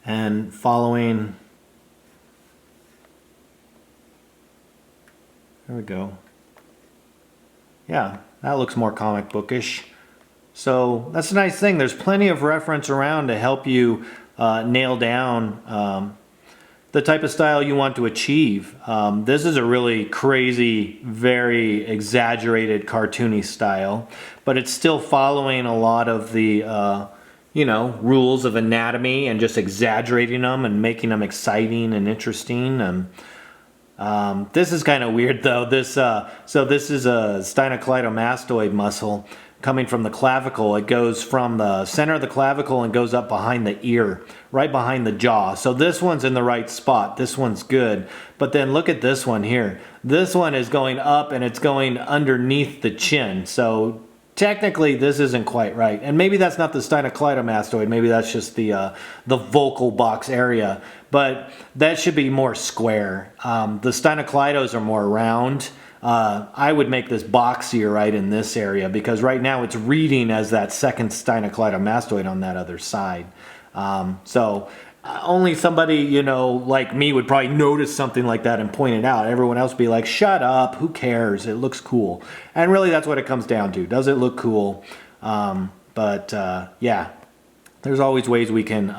and following. There we go. Yeah, that looks more comic bookish. So that's a nice thing. There's plenty of reference around to help you nail down the type of style you want to achieve. This is a really crazy, very exaggerated, cartoony style, but it's still following a lot of the rules of anatomy and just exaggerating them and making them exciting and interesting. And this is kind of weird though. So this is a sternocleidomastoid muscle coming from the clavicle. It goes from the center of the clavicle and goes up behind the ear, right behind the jaw. So this one's in the right spot. This one's good. But then look at this one here. This one is going up and it's going underneath the chin. So technically this isn't quite right. And maybe that's not the sternocleidomastoid. Maybe that's just the vocal box area. But that should be more square. The sternocleidos are more round. I would make this boxier right in this area, because right now it's reading as that second sternocleidomastoid on that other side. So only somebody, like me would probably notice something like that and point it out. Everyone else would be like, shut up, who cares? It looks cool. And really that's what it comes down to. Does it look cool? Yeah, there's always ways we can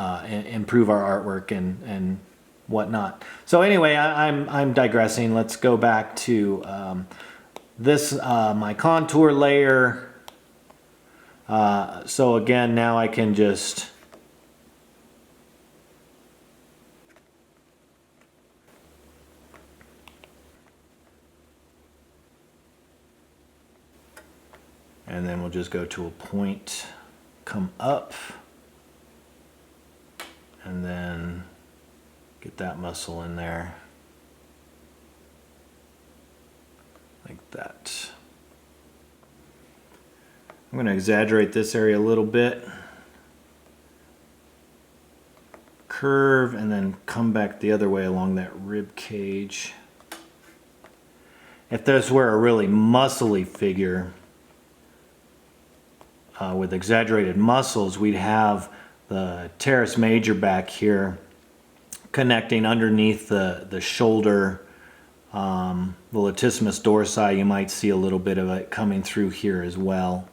improve our artwork and whatnot. So anyway, I'm digressing. Let's go back to this, my contour layer. So again, now I can just and then we'll just go to a point, come up, and then get that muscle in there, like that. I'm going to exaggerate this area a little bit, curve, and then come back the other way along that rib cage. If this were a really muscly figure with exaggerated muscles, we'd have the teres major back here connecting underneath the shoulder, the latissimus dorsi. You might see a little bit of it coming through here as well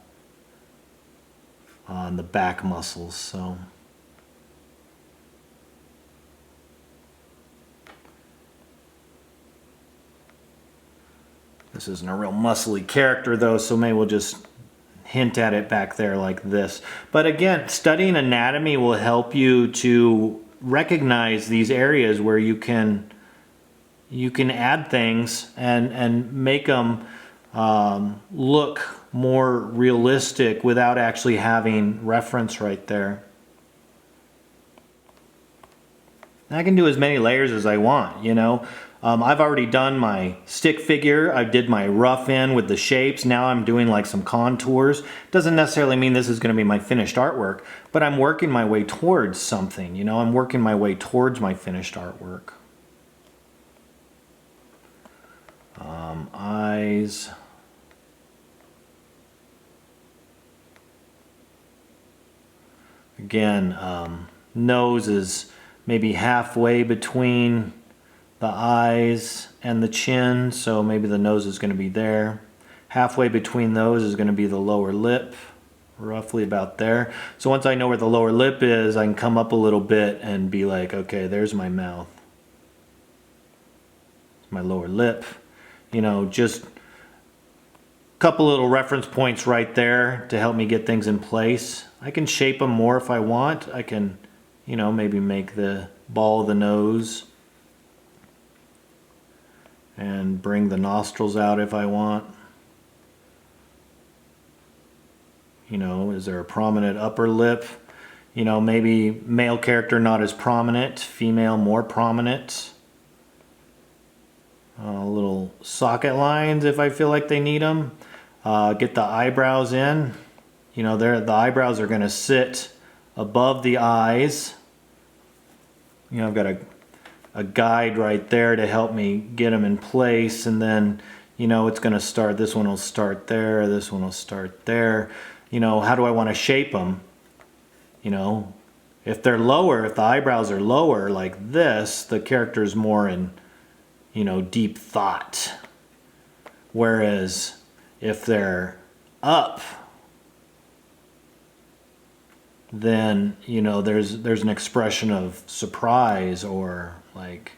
on the back muscles. So this isn't a real muscly character though, so maybe we'll just hint at it back there like this. But again, studying anatomy will help you to recognize these areas where you can add things and make them look more realistic without actually having reference right there. And I can do as many layers as I want, I've already done my stick figure. I did my rough in with the shapes. Now I'm doing like some contours. Doesn't necessarily mean this is going to be my finished artwork, but I'm working my way towards something. You know, I'm working my way towards my finished artwork. Eyes. Again, nose is maybe halfway between the eyes and the chin, so maybe the nose is going to be there. Halfway between those is going to be the lower lip, roughly about there. So once I know where the lower lip is, I can come up a little bit and be like, okay, there's my mouth. My lower lip. You know, just a couple little reference points right there to help me get things in place. I can shape them more if I want. I can, you know, maybe make the ball of the nose and bring the nostrils out if I want. You know, is there a prominent upper lip? You know, maybe male character not as prominent, female more prominent. Little socket lines if I feel like they need them. Get the eyebrows in. You know, the eyebrows are going to sit above the eyes. You know, I've got a guide right there to help me get them in place, and then, you know, it's going to start, this one will start there, this one will start there. You know, how do I want to shape them? You know, if they're lower, if the eyebrows are lower like this, the character's more in, you know, deep thought. Whereas if they're up, then, you know, there's an expression of surprise, or like,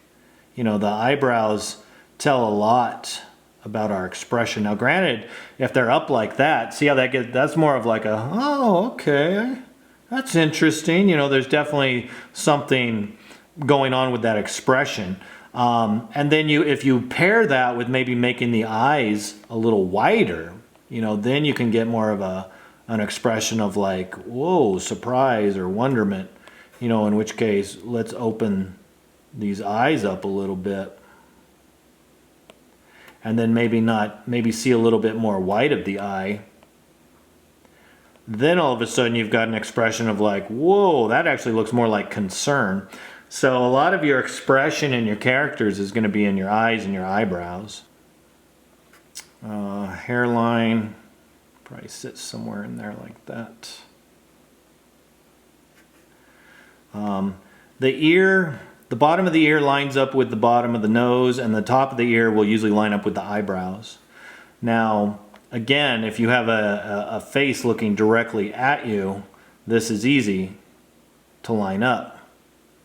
you know, the eyebrows tell a lot about our expression. Now granted, if they're up like that, see how that gets, that's more of like a, oh, okay, that's interesting. You know, there's definitely something going on with that expression. And then if you pair that with maybe making the eyes a little wider, you know, then you can get more of an expression of like, whoa, surprise or wonderment, you know, in which case let's open these eyes up a little bit. And then maybe see a little bit more white of the eye. Then all of a sudden you've got an expression of like, whoa, that actually looks more like concern. So a lot of your expression in your characters is going to be in your eyes and your eyebrows. Hairline probably sits somewhere in there like that. The ear, the bottom of the ear lines up with the bottom of the nose, and the top of the ear will usually line up with the eyebrows. Now, again, if you have a face looking directly at you, this is easy to line up.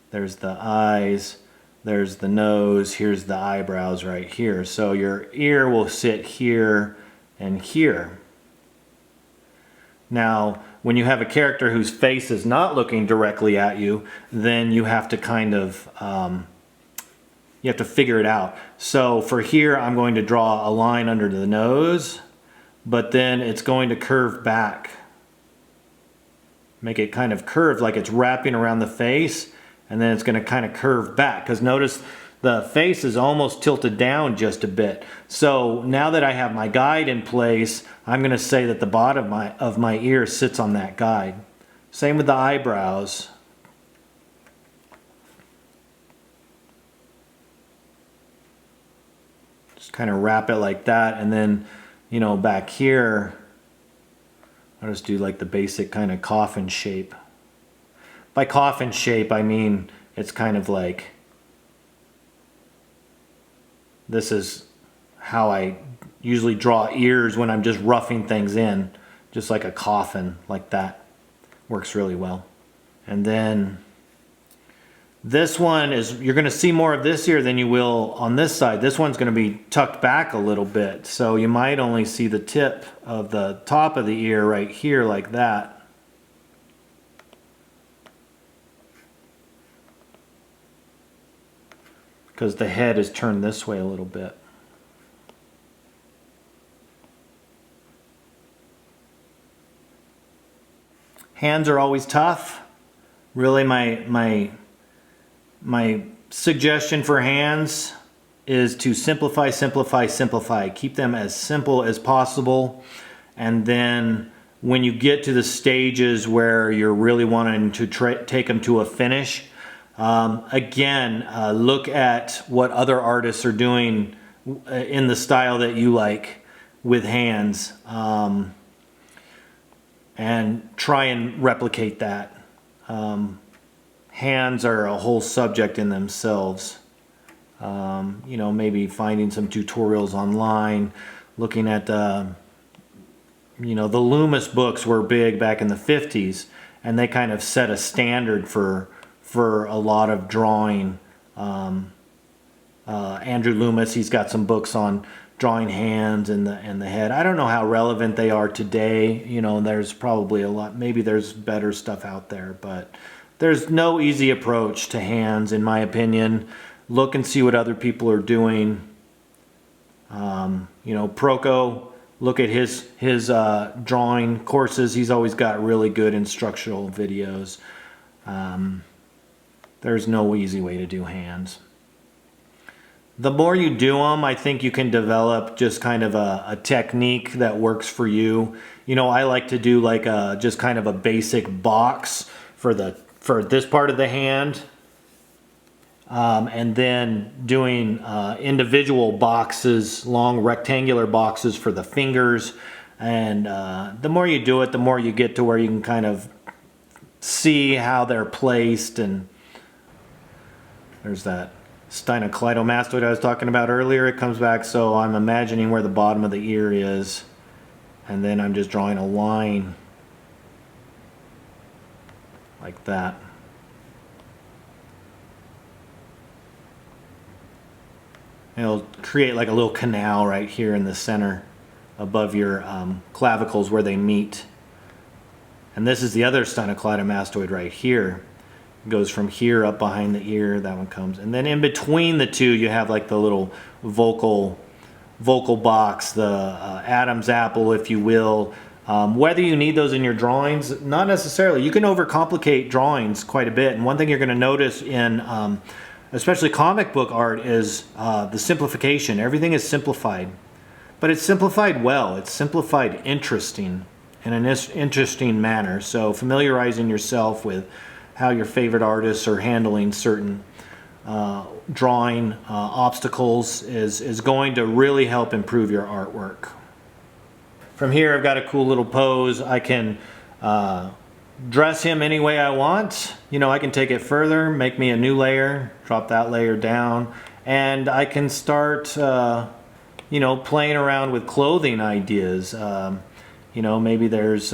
There's the eyes, there's the nose, here's the eyebrows right here. So your ear will sit here and here. Now, when you have a character whose face is not looking directly at you, then you have to kind of, you have to figure it out. So for here, I'm going to draw a line under the nose, but then it's going to curve back. Make it kind of curved like it's wrapping around the face, and then it's going to kind of curve back, because notice the face is almost tilted down just a bit. So now that I have my guide in place, I'm going to say that the bottom of my ear sits on that guide. Same with the eyebrows. Just kind of wrap it like that, and then, you know, back here, I'll just do like the basic kind of coffin shape. By coffin shape, I mean it's kind of like, this is how I usually draw ears when I'm just roughing things in, just like a coffin, like that. Works really well. And then this one is, you're going to see more of this ear than you will on this side. This one's going to be tucked back a little bit, so you might only see the tip of the top of the ear right here like that. Because the head is turned this way a little bit. Hands are always tough. Really, my suggestion for hands is to simplify, simplify, simplify. Keep them as simple as possible. And then when you get to the stages where you're really wanting to take them to a finish, again, look at what other artists are doing in the style that you like with hands, and try and replicate that. Hands are a whole subject in themselves. You know, maybe finding some tutorials online, looking at you know, the Loomis books were big back in the 50s, and they kind of set a standard for a lot of drawing. Andrew Loomis, he's got some books on drawing hands and the head. I don't know how relevant they are today. You know, there's probably a lot, maybe there's better stuff out there, but there's no easy approach to hands, in my opinion. Look and see what other people are doing. You know, Proco, look at his drawing courses. He's always got really good instructional videos. There's no easy way to do hands. The more you do them, I think you can develop just kind of a technique that works for you. You know, I like to do like just kind of a basic box for this part of the hand. And then doing individual boxes, long rectangular boxes for the fingers. And the more you do it, the more you get to where you can kind of see how they're placed. And there's that steinocleidomastoid I was talking about earlier. It comes back, so I'm imagining where the bottom of the ear is. And then I'm just drawing a line like that. It'll create like a little canal right here in the center above your clavicles where they meet. And this is the other steinocleidomastoid right here. It goes from here up behind the ear, that one comes. And then in between the two you have like the little vocal box, the Adam's apple, if you will. Whether you need those in your drawings, not necessarily. You can overcomplicate drawings quite a bit. And one thing you're going to notice in especially comic book art is the simplification. Everything is simplified, but it's simplified well. It's simplified interesting in an interesting manner. So familiarizing yourself with how your favorite artists are handling certain drawing obstacles is going to really help improve your artwork. From here, I've got a cool little pose. I can dress him any way I want. You know, I can take it further, make me a new layer, drop that layer down, and I can start, you know, playing around with clothing ideas. You know, maybe there's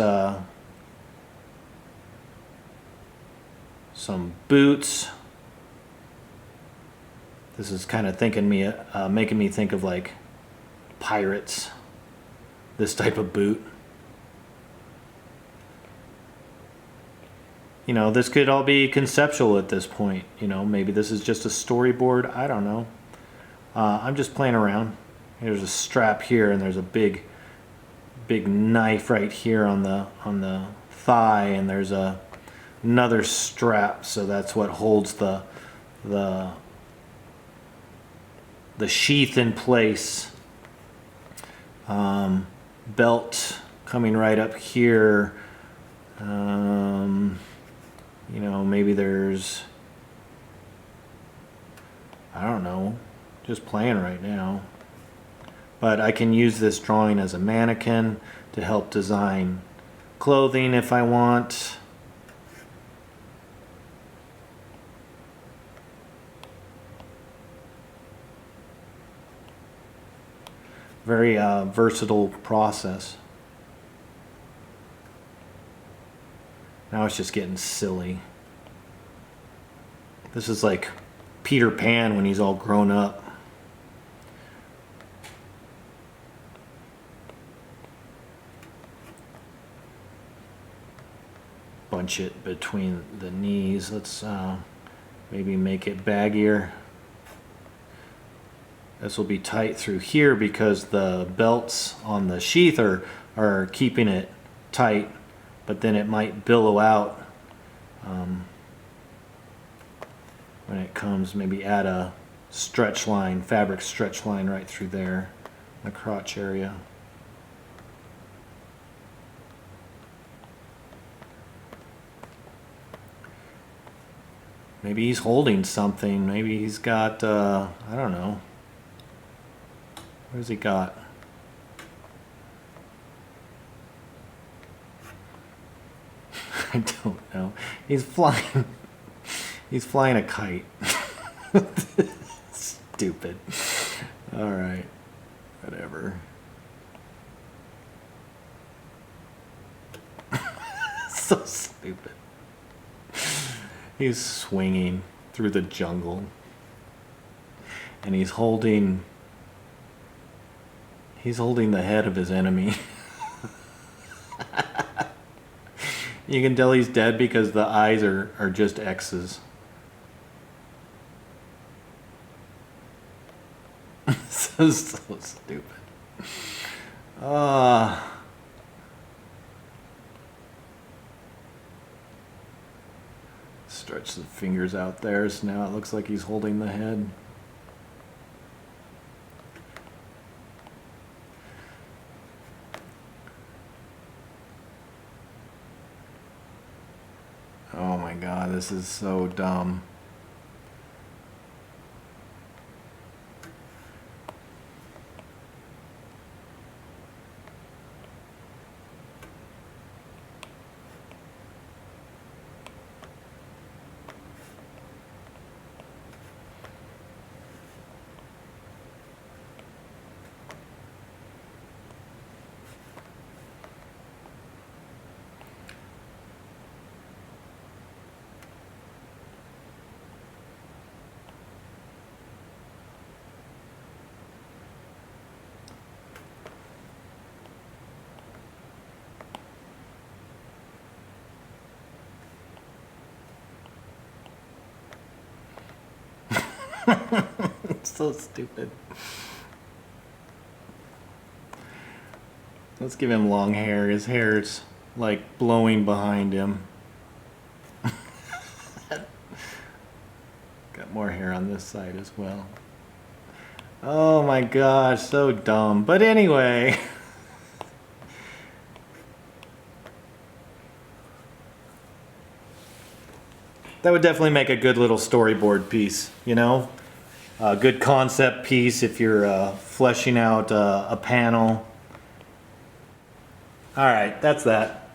some boots. This is kind of making me think of like pirates, this type of boot. You know, this could all be conceptual at this point. You know, maybe this is just a storyboard. I don't know. I'm just playing around. There's a strap here, and there's a big knife right here on the thigh, and there's another strap. So that's what holds the sheath in place. Belt coming right up here. You know, maybe there's, I don't know, just playing right now. But I can use this drawing as a mannequin to help design clothing if I want. Very versatile process. Now it's just getting silly. This is like Peter Pan when he's all grown up. Bunch it between the knees. Let's maybe make it baggier. This will be tight through here because the belts on the sheath are keeping it tight, but then it might billow out when it comes. Maybe add a stretch line, fabric stretch line right through there, the crotch area. Maybe he's holding something. Maybe he's got, I don't know. Where's he got? I don't know. He's flying. He's flying a kite. Stupid. All right. Whatever. So stupid. He's swinging through the jungle. And he's holding the head of his enemy. You can tell he's dead because the eyes are just X's. So stupid. Stretch the fingers out there, so now it looks like he's holding the head. Oh my god, this is so dumb. It's so stupid. Let's give him long hair. His hair's like blowing behind him. Got more hair on this side as well. Oh my gosh, so dumb. But anyway. That would definitely make a good little storyboard piece, you know? A good concept piece if you're fleshing out a panel. All right, that's that.